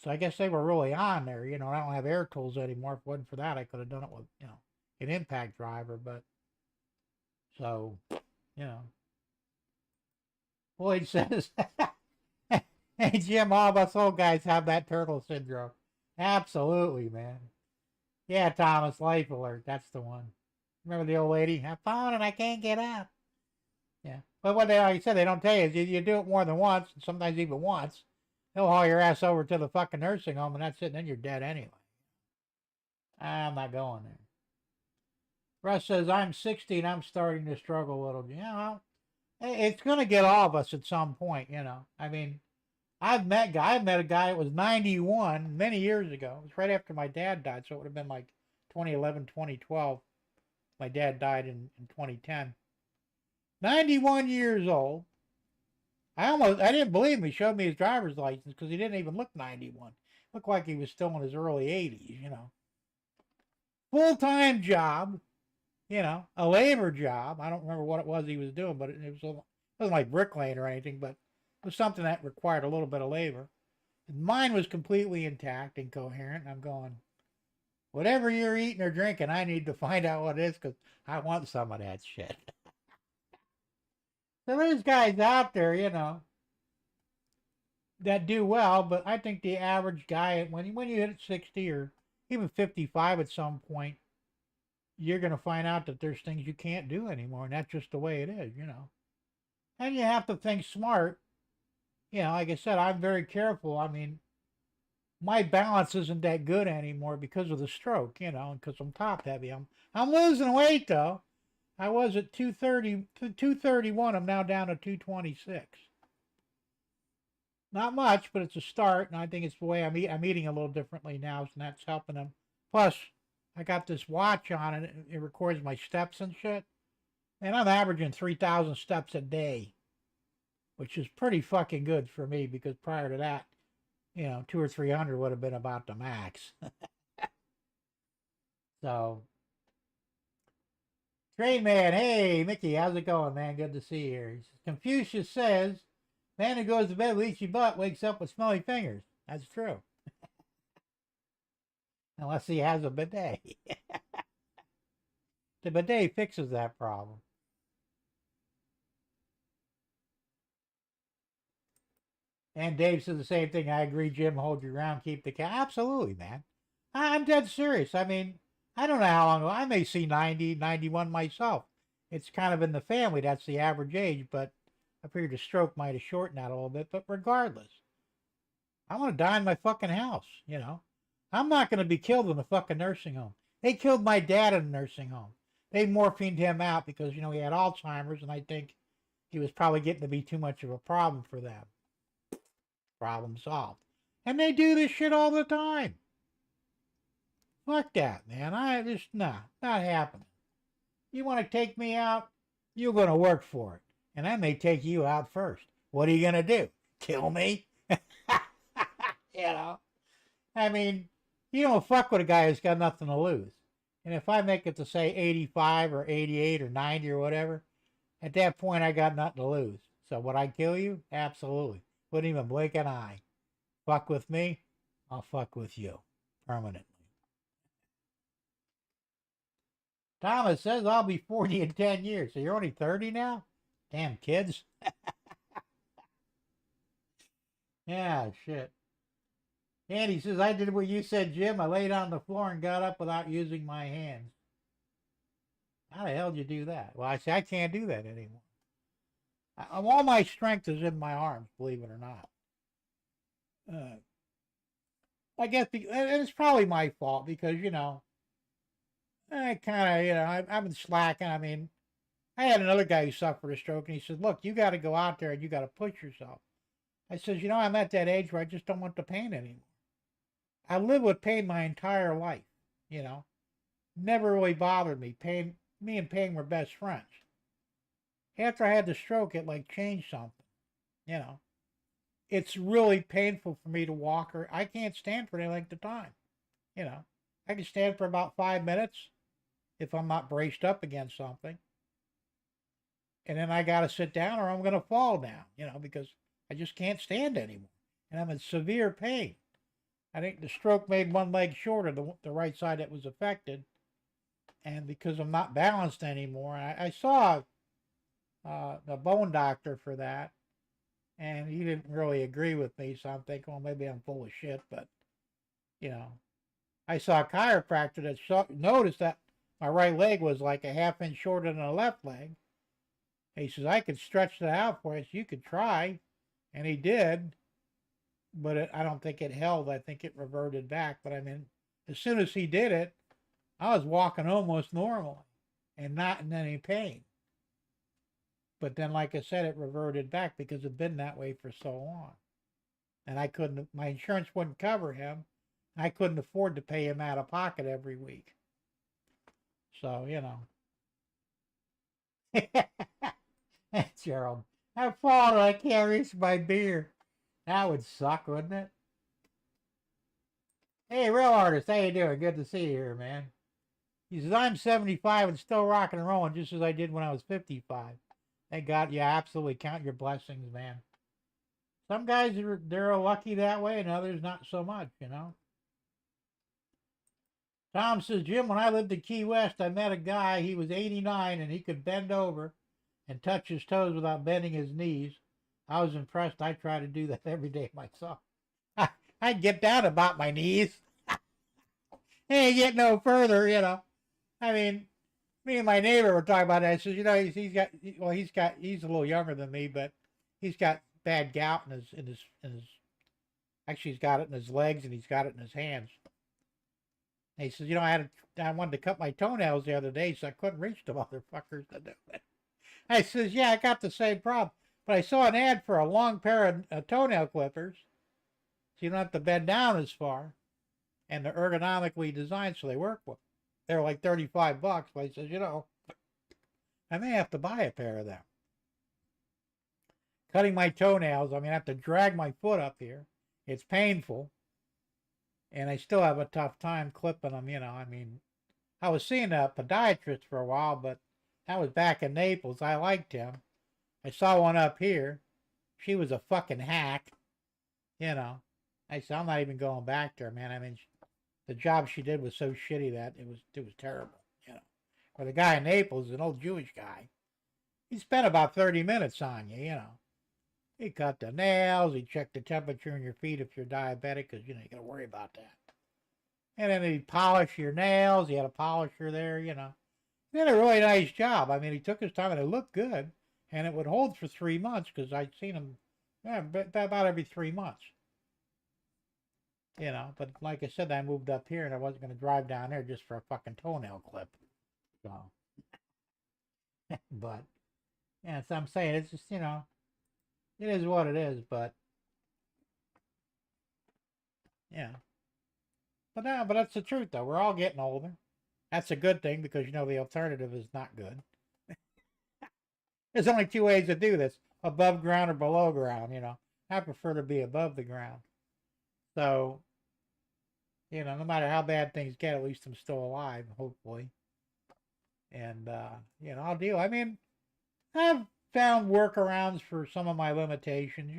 So I guess they were really on there. You know, I don't have air tools anymore. If it wasn't for that, I could have done it with, you know, an impact driver. But, so, you know. Floyd says, hey, Jim, all of us old guys have that turtle syndrome. Absolutely, man. Yeah, Thomas, Life Alert. That's the one. Remember the old lady? I found and I can't get up. Yeah. But what they, like I said, they don't tell you is you do it more than once, and sometimes even once. They'll haul your ass over to the fucking nursing home, and that's it, and then you're dead anyway. I'm not going there. Russ says, I'm 60 and I'm starting to struggle a little. You know, it's going to get all of us at some point, you know. I mean, I met a guy that was 91 many years ago. It was right after my dad died, so it would have been like 2011, 2012. My dad died in 2010. 91 years old. I didn't believe him. He showed me his driver's license because he didn't even look 91. Looked like he was still in his early 80s, you know. Full-time job, you know, a labor job. I don't remember what it was he was doing, but it wasn't like bricklaying or anything, but it was something that required a little bit of labor. And mine was completely intact and coherent. And I'm going, whatever you're eating or drinking, I need to find out what it is because I want some of that shit. So there's guys out there, you know, that do well, but I think the average guy, when you hit 60 or even 55 at some point, you're going to find out that there's things you can't do anymore, and that's just the way it is, you know. And you have to think smart. You know, like I said, I'm very careful. I mean, my balance isn't that good anymore because of the stroke, you know, because I'm top heavy. I'm losing weight, though. I was at 231. I'm now down to 226. Not much, but it's a start, and I think it's the way I'm eating a little differently now, and that's helping them. Plus, I got this watch on, and it records my steps and shit. And I'm averaging 3,000 steps a day, which is pretty fucking good for me, because prior to that, you know, 200 or 300 would have been about the max. So, Train Man, hey, Mickey, how's it going, man? Good to see you here. Confucius says, man who goes to bed with itchy butt wakes up with smelly fingers. That's true. Unless he has a bidet. The bidet fixes that problem. And Dave says the same thing. I agree, Jim. Hold your ground. Keep the cat. Absolutely, man. I'm dead serious. I mean, I don't know how long. I may see 90, 91 myself. It's kind of in the family. That's the average age. But I figured the stroke might have shortened that a little bit. But regardless, I want to die in my fucking house, you know. I'm not going to be killed in a fucking nursing home. They killed my dad in a nursing home. They morphined him out because, you know, he had Alzheimer's, and I think he was probably getting to be too much of a problem for them. Problem solved. And they do this shit all the time. Fuck that, man. Not happening. You want to take me out? You're going to work for it. And I may take you out first. What are you going to do? Kill me? You know? I mean, you don't fuck with a guy who's got nothing to lose. And if I make it to, say, 85 or 88 or 90 or whatever, at that point I got nothing to lose. So would I kill you? Absolutely. Wouldn't even blink an eye. Fuck with me? I'll fuck with you. Permanently. Thomas says I'll be 40 in 10 years. So you're only 30 now? Damn kids. Yeah, shit. Andy says, I did what you said, Jim. I laid on the floor and got up without using my hands. How the hell did you do that? Well, I say I can't do that anymore. All my strength is in my arms, believe it or not. I guess and it's probably my fault because, I kind of, I've been slacking. I mean, I had another guy who suffered a stroke, and he said, "Look, you got to go out there and you got to push yourself." I says, "I'm at that age where I just don't want the pain anymore. I lived with pain my entire life, you know. Never really bothered me. Me and pain were best friends. After I had the stroke, it like changed something, you know. It's really painful for me to walk, or I can't stand for any length of time, you know. I can stand for about 5 minutes if I'm not braced up against something. And then I got to sit down or I'm going to fall down, because I just can't stand anymore. And I'm in severe pain. I think the stroke made one leg shorter, the right side that was affected. And because I'm not balanced anymore, I saw the bone doctor for that. And he didn't really agree with me. So I'm thinking, well, maybe I'm full of shit. But, I saw a chiropractor that noticed that my right leg was like a half-inch shorter than the left leg. He says, I could stretch that out for you. So you could try. And he did. But I don't think it held. I think it reverted back. But I mean, as soon as he did it, I was walking almost normally and not in any pain. But then, like I said, it reverted back because it'd been that way for so long. And my insurance wouldn't cover him. I couldn't afford to pay him out of pocket every week. So, Gerald, I've fallen. I can't reach my beer. That would suck, wouldn't it? Hey, real artist, how you doing? Good to see you here, man. He says, I'm 75 and still rocking and rolling just as I did when I was 55. Thank God, you absolutely count your blessings, man. Some guys, they're lucky that way and others not so much, Tom says, Jim, when I lived in Key West, I met a guy. He was 89 and he could bend over and touch his toes without bending his knees. I was impressed. I try to do that every day myself. I get down about my knees. Ain't get no further, I mean, me and my neighbor were talking about that. I says, he's a little younger than me, but he's got bad gout in his actually he's got it in his legs and he's got it in his hands. And he says, I wanted to cut my toenails the other day, so I couldn't reach the motherfuckers to do it. I says, yeah, I got the same problem. But I saw an ad for a long pair of toenail clippers, so you don't have to bend down as far. And they're ergonomically designed so they work well. They're like $35. But I says, I may have to buy a pair of them. Cutting my toenails, I have to drag my foot up here. It's painful. And I still have a tough time clipping them, I was seeing a podiatrist for a while, but that was back in Naples. I liked him. I saw one up here. She was a fucking hack, I said, I'm not even going back there, man. The job she did was so shitty that it was terrible, Or the guy in Naples, an old Jewish guy, he spent about 30 minutes on you, He cut the nails, he checked the temperature in your feet if you're diabetic, because, you got to worry about that. And then he'd polish your nails, he had a polisher there, He did a really nice job. He took his time and it looked good, and it would hold for 3 months, because I'd seen him about every 3 months. But like I said, I moved up here and I wasn't going to drive down there just for a fucking toenail clip. So, but, yeah, so I'm saying, it's just, it is what it is, but, yeah. But that's the truth, though. We're all getting older. That's a good thing because, the alternative is not good. There's only two ways to do this, above ground or below ground, I prefer to be above the ground. So, no matter how bad things get, at least I'm still alive, hopefully. And, I'll deal. I've found workarounds for some of my limitations,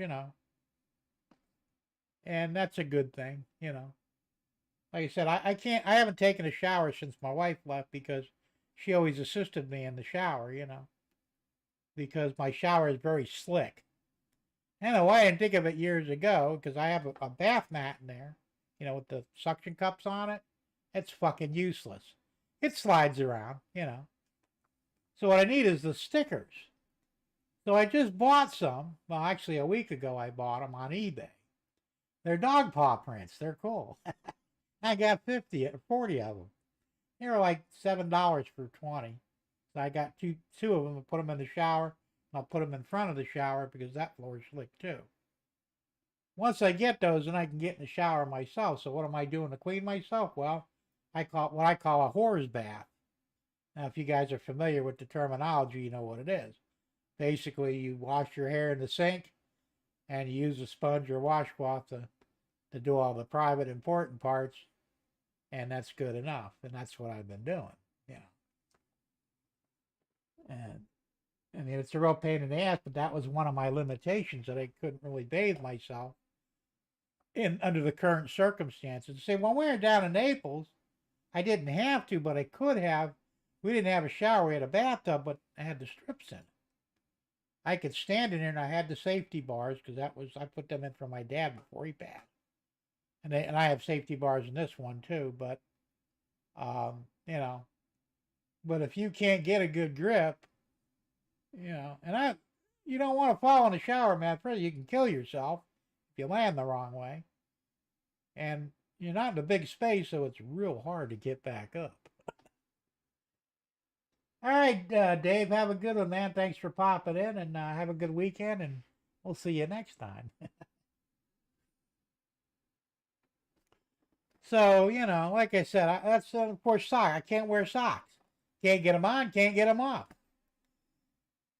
and that's a good thing, Like I said, I haven't taken a shower since my wife left because she always assisted me in the shower, because my shower is very slick. I don't know why I didn't think of it years ago, because I have a bath mat in there, with the suction cups on it. It's fucking useless. It slides around, So what I need is the stickers So I just bought some. Well, actually, a week ago I bought them on eBay. They're dog paw prints. They're cool. I got 50 or 40 of them. They were like $7 for 20. So I got two of them and put them in the shower. I'll put them in front of the shower because that floor is slick too. Once I get those, then I can get in the shower myself. So what am I doing to clean myself? Well, I call it what I call a whore's bath. Now, if you guys are familiar with the terminology, you know what it is. Basically, you wash your hair in the sink and you use a sponge or washcloth to do all the private important parts, and that's good enough. And that's what I've been doing, you know. And I mean, it's a real pain in the ass, but that was one of my limitations, that I couldn't really bathe myself in under the current circumstances. Say, when we were down in Naples, I didn't have to, but I could have. We didn't have a shower. We had a bathtub, but I had the strips in it. I could stand in there, and I had the safety bars because I put them in for my dad before he passed. And I have safety bars in this one too, but you know, but if you can't get a good grip, you know, and you don't want to fall in the shower, man. Further, you can kill yourself if you land the wrong way, and you're not in a big space, so it's real hard to get back up. All right, Dave, have a good one, man. Thanks for popping in, and have a good weekend, and we'll see you next time. So, you know, like I said, that's, of course, socks. I can't wear socks. Can't get them on, can't get them off.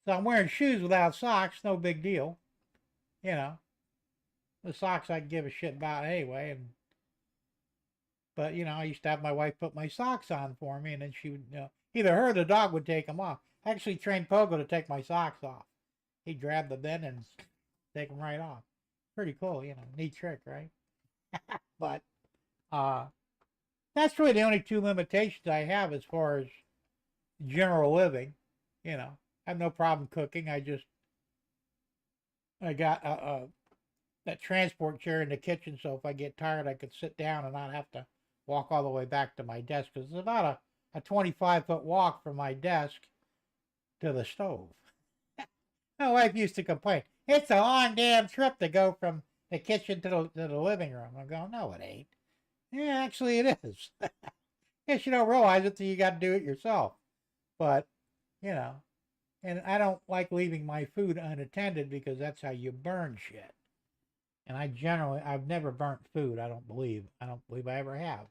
So I'm wearing shoes without socks, no big deal. You know, the socks I can give a shit about anyway. But, you know, I used to have my wife put my socks on for me, and then she would, you know, either her or the dog would take them off. I actually trained Pogo to take my socks off. He'd grab the bin and take them right off. Pretty cool, you know, neat trick, right? But that's really the only two limitations I have as far as general living. You know, I have no problem cooking. I got that transport chair in the kitchen, so if I get tired, I could sit down and not have to walk all the way back to my desk, because it's about a 25-foot walk from my desk to the stove. My wife used to complain, it's a long damn trip to go from the kitchen to the living room. I'm going, no, it ain't. Yeah, actually it is. Guess you don't realize it till you got to do it yourself. But, you know, and I don't like leaving my food unattended because that's how you burn shit. And I've never burnt food. I don't believe I ever have.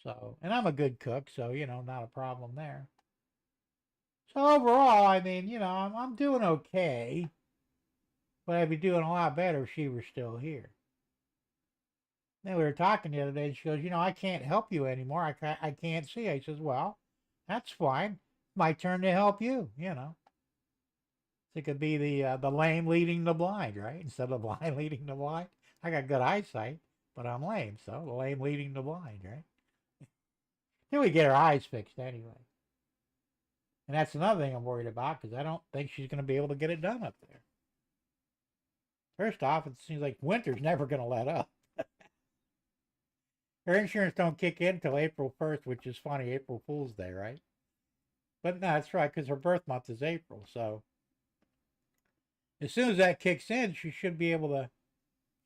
So, and I'm a good cook, so, you know, not a problem there. So overall, I mean, you know, I'm doing okay, but I'd be doing a lot better if she were still here. Then we were talking the other day, and she goes, you know, I can't help you anymore. I can't see. I says, well, that's fine. My turn to help you, you know. It could be the lame leading the blind, right? Instead of the blind leading the blind. I got good eyesight, but I'm lame, so the lame leading the blind, right? Then we get her eyes fixed anyway. And that's another thing I'm worried about, because I don't think she's going to be able to get it done up there. First off, it seems like winter's never going to let up. Her insurance don't kick in until April 1st, which is funny, April Fool's Day, right? But no, that's right, because her birth month is April, so as soon as that kicks in, she should be able to,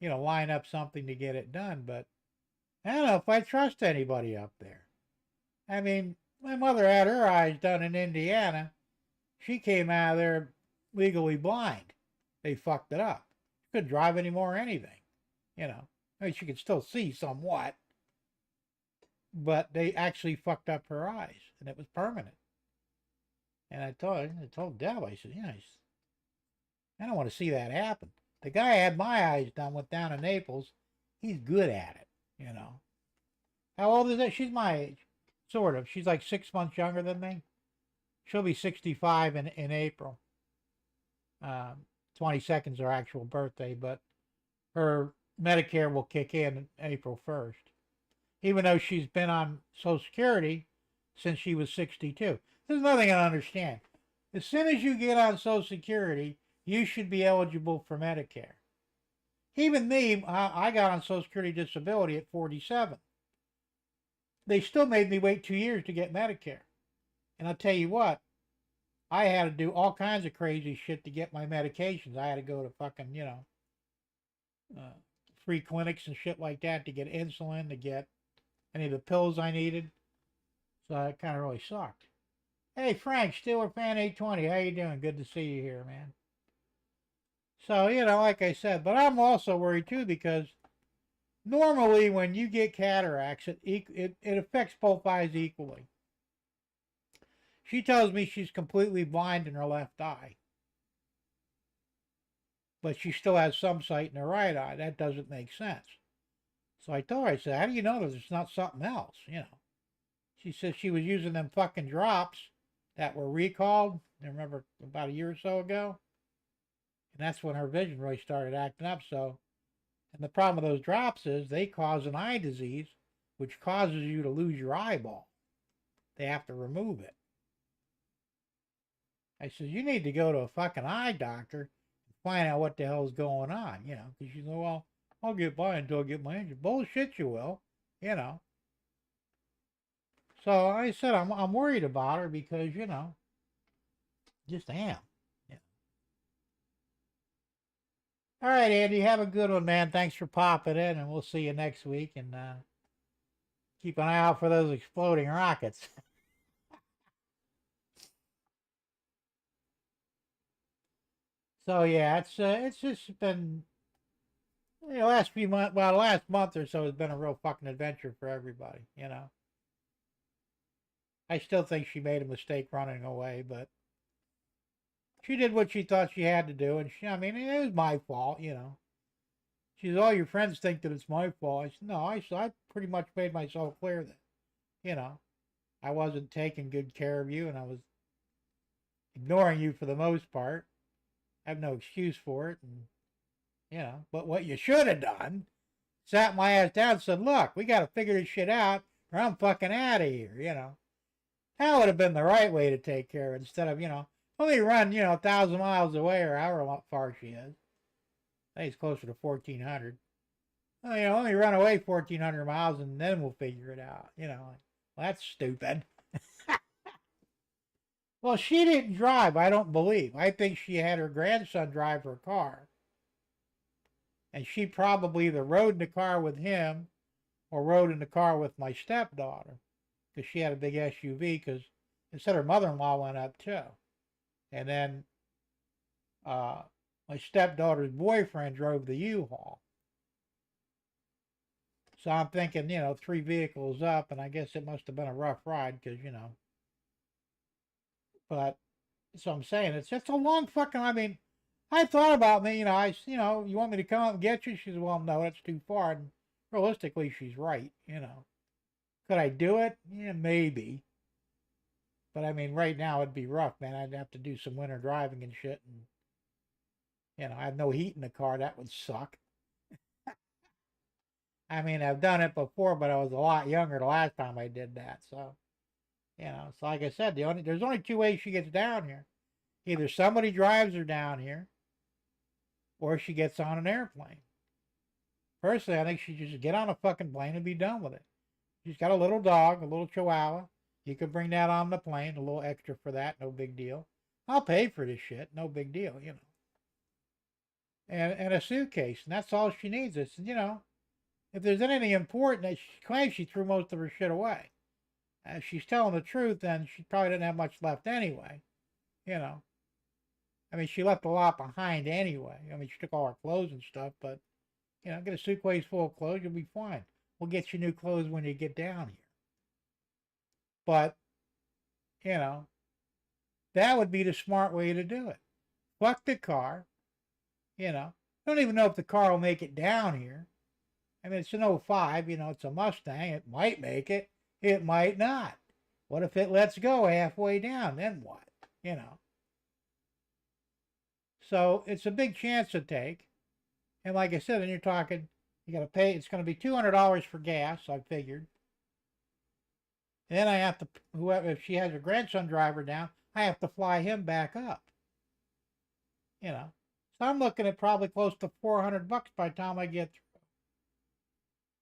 you know, line up something to get it done. But I don't know if I trust anybody up there. I mean, my mother had her eyes done in Indiana. She came out of there legally blind. They fucked it up. She couldn't drive anymore or anything, you know. I mean, she could still see somewhat, but they actually fucked up her eyes, and it was permanent. And I told Deb, I said, yeah, I don't want to see that happen. The guy I had my eyes done with down in Naples, he's good at it, you know. How old is that? She's my age, sort of. She's like 6 months younger than me. She'll be 65 in April. 22nd's her actual birthday, but her Medicare will kick in April 1st. Even though she's been on Social Security since she was 62. There's nothing I understand. As soon as you get on Social Security, you should be eligible for Medicare. Even me, I got on Social Security disability at 47. They still made me wait 2 years to get Medicare. And I'll tell you what, I had to do all kinds of crazy shit to get my medications. I had to go to fucking, uh, free clinics and shit like that to get insulin, to get any of the pills I needed. So it kind of really sucked. Hey, Frank, Steeler Fan 820, how you doing? Good to see you here, man. So, like I said, but I'm also worried too because normally when you get cataracts, it affects both eyes equally. She tells me she's completely blind in her left eye, but she still has some sight in her right eye. That doesn't make sense. So I told her, I said, how do you know that it's not something else? She said she was using them fucking drops that were recalled. I remember about a year or so ago. And that's when her vision really started acting up. So, and the problem with those drops is they cause an eye disease, which causes you to lose your eyeball. They have to remove it. I said, you need to go to a fucking eye doctor and find out what the hell's going on, because you know, well, I'll get by until I get my injury. Bullshit, you will. So I said, I'm worried about her because, just am. Yeah. All right, Andy, have a good one, man. Thanks for popping in, and we'll see you next week. And keep an eye out for those exploding rockets. So yeah, it's just been last few months. Well, the last month or so has been a real fucking adventure for everybody. I still think she made a mistake running away, but she did what she thought she had to do, and I mean, it was my fault. She said, "Oh, your friends think that it's my fault." I said, "No, I pretty much made myself clear that, you know, I wasn't taking good care of you, and I was ignoring you for the most part. I have no excuse for it, and but what you should have done, sat my ass down and said, look, we got to figure this shit out, or I'm fucking out of here. That would have been the right way to take care of it instead of, only run, 1,000 miles away or however far she is. I think it's closer to 1,400. Well, only run away 1,400 miles and then we'll figure it out. Well, that's stupid. Well, she didn't drive, I don't believe. I think she had her grandson drive her car. And she probably either rode in the car with him or rode in the car with my stepdaughter because she had a big SUV because it said her mother-in-law went up too. And then my stepdaughter's boyfriend drove the U-Haul. So I'm thinking, 3 vehicles up, and I guess it must have been a rough ride because, but so I'm saying it's a long fucking. I mean, I thought about me. You want me to come up and get you? She said, well, no, that's too far. And realistically, she's right. Could I do it? Yeah, maybe. But I mean, right now it'd be rough, man. I'd have to do some winter driving and shit, and I have no heat in the car. That would suck. I mean, I've done it before, but I was a lot younger the last time I did that. So like I said, there's only 2 ways she gets down here. Either somebody drives her down here, or she gets on an airplane. Personally, I think she should just get on a fucking plane and be done with it. She's got a little dog, a little chihuahua. You could bring that on the plane, a little extra for that, no big deal. I'll pay for this shit, no big deal. And a suitcase, and that's all she needs. It's, if there's anything important, she claims she threw most of her shit away. If she's telling the truth, then she probably didn't have much left anyway. I mean, she left a lot behind anyway. I mean, she took all her clothes and stuff, but, get a suitcase full of clothes, you'll be fine. We'll get you new clothes when you get down here. But, that would be the smart way to do it. Fuck the car. Don't even know if the car will make it down here. I mean, it's an 05, it's a Mustang. It might make it. It might not. What if it lets go halfway down? Then what? So it's a big chance to take. And like I said, then you're talking, you got to pay, it's going to be $200 for gas, I figured. And then I have to, whoever, if she has her grandson drive her down, I have to fly him back up. So I'm looking at probably close to $400 by the time I get through.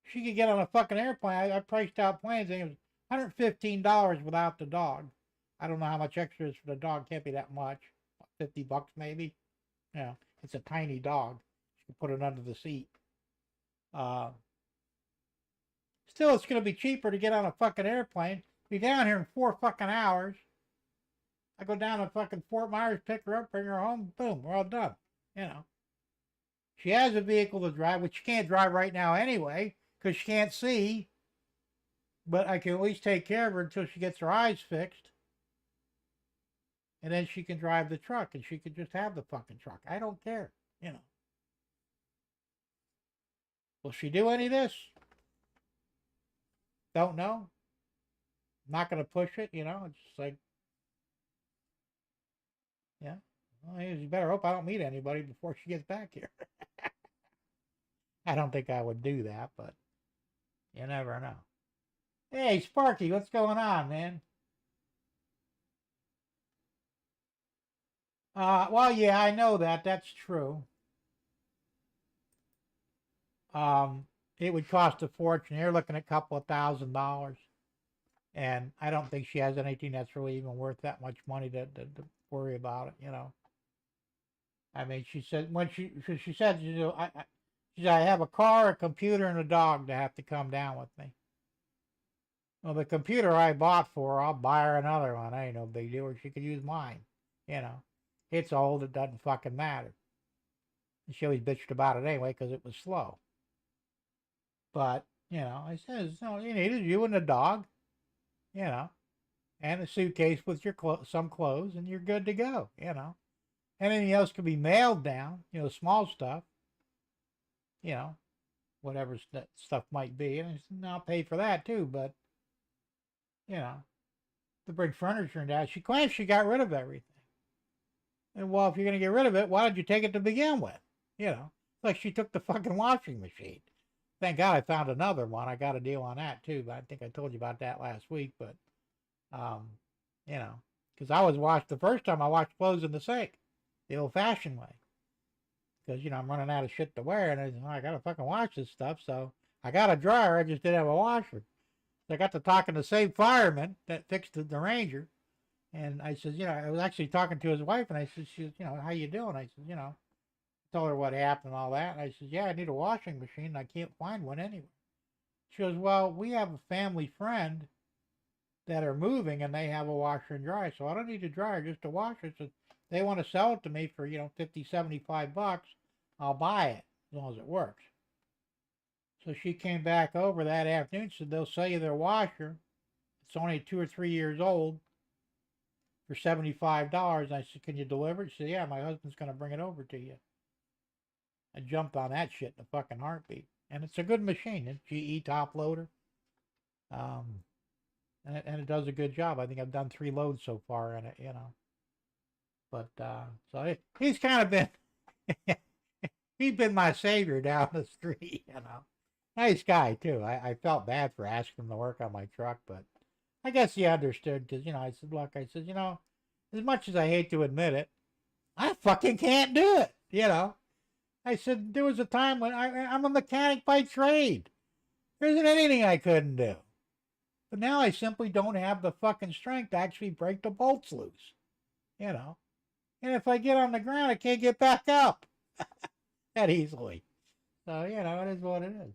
She could get on a fucking airplane. I priced out planes and it was $115 without the dog. I don't know how much extra is for the dog. Can't be that much. $50 maybe. Yeah, it's a tiny dog. You can put it under the seat. Uh, Still, it's going to be cheaper to get on a fucking airplane. Be down here in 4 fucking hours. I go down to fucking Fort Myers, pick her up, bring her home. Boom, we're all done. You know. She has a vehicle to drive, which she can't drive right now anyway, because she can't see. But I can at least take care of her until she gets her eyes fixed. And then she can drive the truck, and she can just have the fucking truck. I don't care, you know. Will she do any of this? Don't know. Not going to push it, you know. It's just like, yeah. Well, you better hope I don't meet anybody before she gets back here. I don't think I would do that, but you never know. Hey, Sparky, what's going on, man? Well, yeah, I know that. That's true. It would cost a fortune. You're looking at a couple of $1,000. And I don't think she has anything that's really even worth that much money to worry about it, you know. I mean, she said, when she said, you know, she said, I have a car, a computer, and a dog to have to come down with me. Well, the computer I bought for her, I'll buy her another one. I ain't no big deal. Or she could use mine, you know. It's old. It doesn't fucking matter. And she always bitched about it anyway because it was slow. But, you know, I says, no, you need is you and the dog, you know, and a suitcase with your some clothes, and you're good to go, you know. Anything else can be mailed down, you know, small stuff, you know, whatever that stuff might be. And I said, no, I'll pay for that too, but, you know, to bring furniture and that, she claims she got rid of everything. And well, if you're going to get rid of it, why did you take it to begin with? You know, like she took the fucking washing machine. Thank God I found another one. I got a deal on that too, but I think I told you about that last week. But, you know, because I was washed the first time I washed clothes in the sink, the old-fashioned way. Because, you know, I'm running out of shit to wear, and I got to fucking wash this stuff. So I got a dryer, I just didn't have a washer. So I got to talking to the same fireman that fixed the Ranger. And I said, you know, I was actually talking to his wife, and I said, she, you know, how you doing? I said, you know, told her what happened and all that. And I said, yeah, I need a washing machine, and I can't find one anywhere. She goes, well, we have a family friend that are moving, and they have a washer and dryer, so I don't need a dryer, just a washer. So they want to sell it to me for, you know, $50-$75. I'll buy it as long as it works. So she came back over that afternoon, said they'll sell you their washer. It's only 2 or 3 years old for $75. I said, can you deliver it? She said, yeah, my husband's going to bring it over to you. I jumped on that shit in a fucking heartbeat. And it's a good machine. It's GE top loader. And it does a good job. I think I've done 3 loads so far in it, you know. But, so he's kind of been, he's been my savior down the street, you know. Nice guy, too. I felt bad for asking him to work on my truck, but I guess he understood because, you know, I said, look, I said, you know, as much as I hate to admit it, I fucking can't do it, you know. I said, there was a time when I'm a mechanic by trade. There isn't anything I couldn't do. But now I simply don't have the fucking strength to actually break the bolts loose, you know. And if I get on the ground, I can't get back up that easily. So, you know, it is what it is.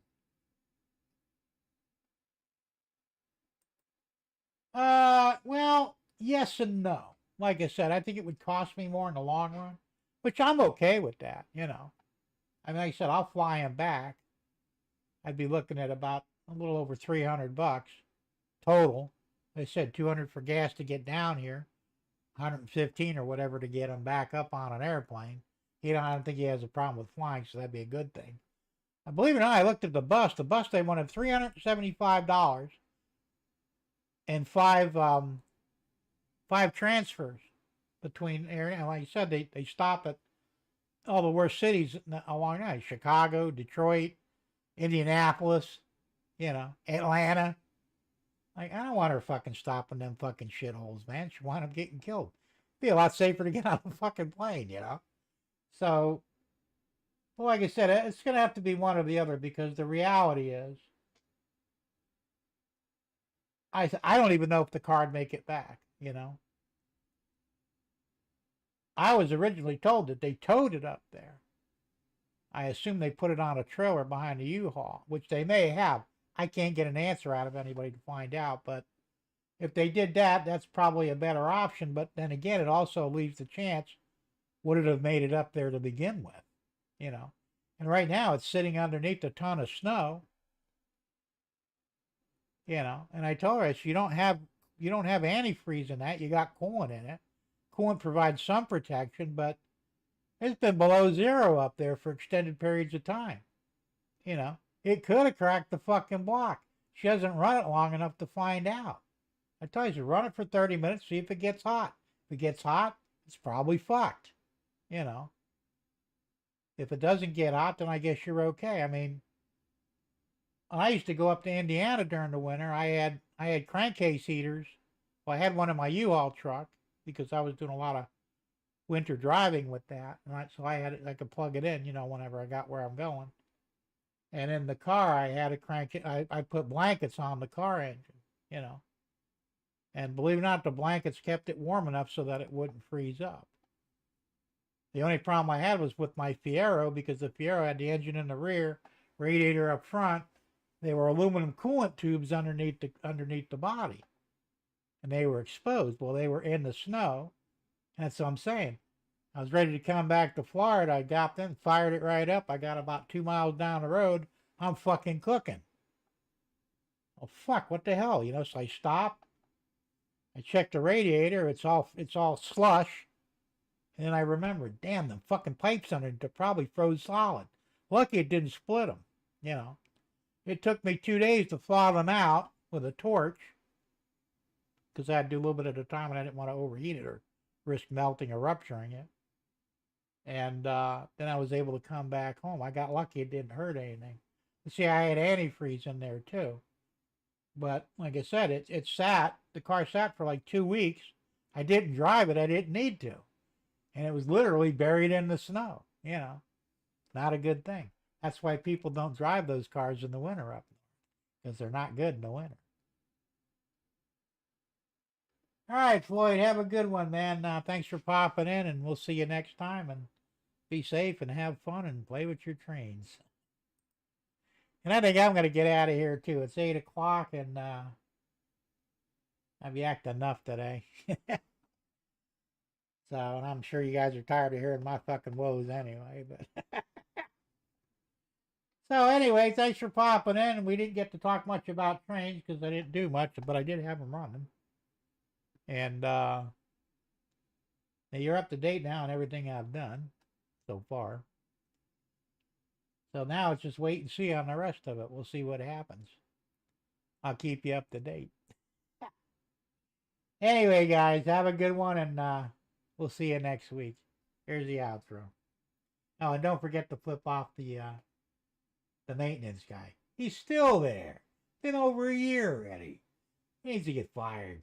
Well, yes and no. Like I said, I think it would cost me more in the long run, which I'm okay with that, you know. I mean, like I said, I'll fly him back. I'd be looking at about a little over $300 total. They said 200 for gas to get down here, 115 or whatever to get him back up on an airplane. I don't think he has a problem with flying, so that'd be a good thing. I believe it or not, I looked at the bus. The bus, they wanted $375 and five transfers between area. And like I said, they stop at all the worst cities along that: Chicago, Detroit, Indianapolis, you know, Atlanta. Like, I don't want her fucking stopping them fucking shitholes, man. She wind up getting killed. Be a lot safer to get on a fucking plane, you know. So, well, like I said, it's gonna have to be one or the other because the reality is, I don't even know if the car would make it back, you know. I was originally told that they towed it up there. I assume they put it on a trailer behind the U-Haul, which they may have. I can't get an answer out of anybody to find out, but if they did that, that's probably a better option. But then again, it also leaves the chance, would it have made it up there to begin with? You know? And right now it's sitting underneath a ton of snow. You know, and I told her, you don't have antifreeze in that, you got coolant in it. Coolant provides some protection, but it's been below zero up there for extended periods of time. You know, it could have cracked the fucking block. She hasn't run it long enough to find out. I tell you, run it for 30 minutes, see if it gets hot. If it gets hot, it's probably fucked. You know, if it doesn't get hot, then I guess you're okay. I mean, I used to go up to Indiana during the winter. I had crankcase heaters. Well, I had one in my U-Haul truck because I was doing a lot of winter driving with that, and so I could plug it in, you know, whenever I got where I'm going. And in the car, I had a I put blankets on the car engine, you know. And believe it or not, the blankets kept it warm enough so that it wouldn't freeze up. The only problem I had was with my Fiero, because the Fiero had the engine in the rear, radiator up front. They were aluminum coolant tubes underneath the body, and they were exposed. Well, they were in the snow, and that's what I'm saying. I was ready to come back to Florida. I got in, fired it right up. I got about 2 miles down the road. I'm fucking cooking. Oh fuck! What the hell? You know? So I stopped. I checked the radiator. It's all slush. And then I remembered, damn, the fucking pipes under it probably froze solid. Lucky it didn't split them. You know. It took me 2 days to thaw them out with a torch, because I had to do a little bit at a time and I didn't want to overheat it or risk melting or rupturing it. And then I was able to come back home. I got lucky it didn't hurt anything. You see, I had antifreeze in there too. But like I said, the car sat for like 2 weeks. I didn't drive it. I didn't need to. And it was literally buried in the snow. You know, not a good thing. That's why people don't drive those cars in the winter up there, because they're not good in the winter. All right, Floyd, have a good one, man. Thanks for popping in, and we'll see you next time. And be safe and have fun and play with your trains. And I think I'm going to get out of here, too. It's 8 o'clock, and I've yacked enough today. So, and I'm sure you guys are tired of hearing my fucking woes anyway, but... So anyway, thanks for popping in. We didn't get to talk much about trains because I didn't do much, but I did have them running. And you're up to date now on everything I've done so far. So now it's just wait and see on the rest of it. We'll see what happens. I'll keep you up to date. Anyway, guys, have a good one, and we'll see you next week. Here's the outro. Oh, and don't forget to flip off the maintenance guy. He's still there. Been over a year already. He needs to get fired.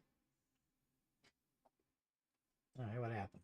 All right, what happened?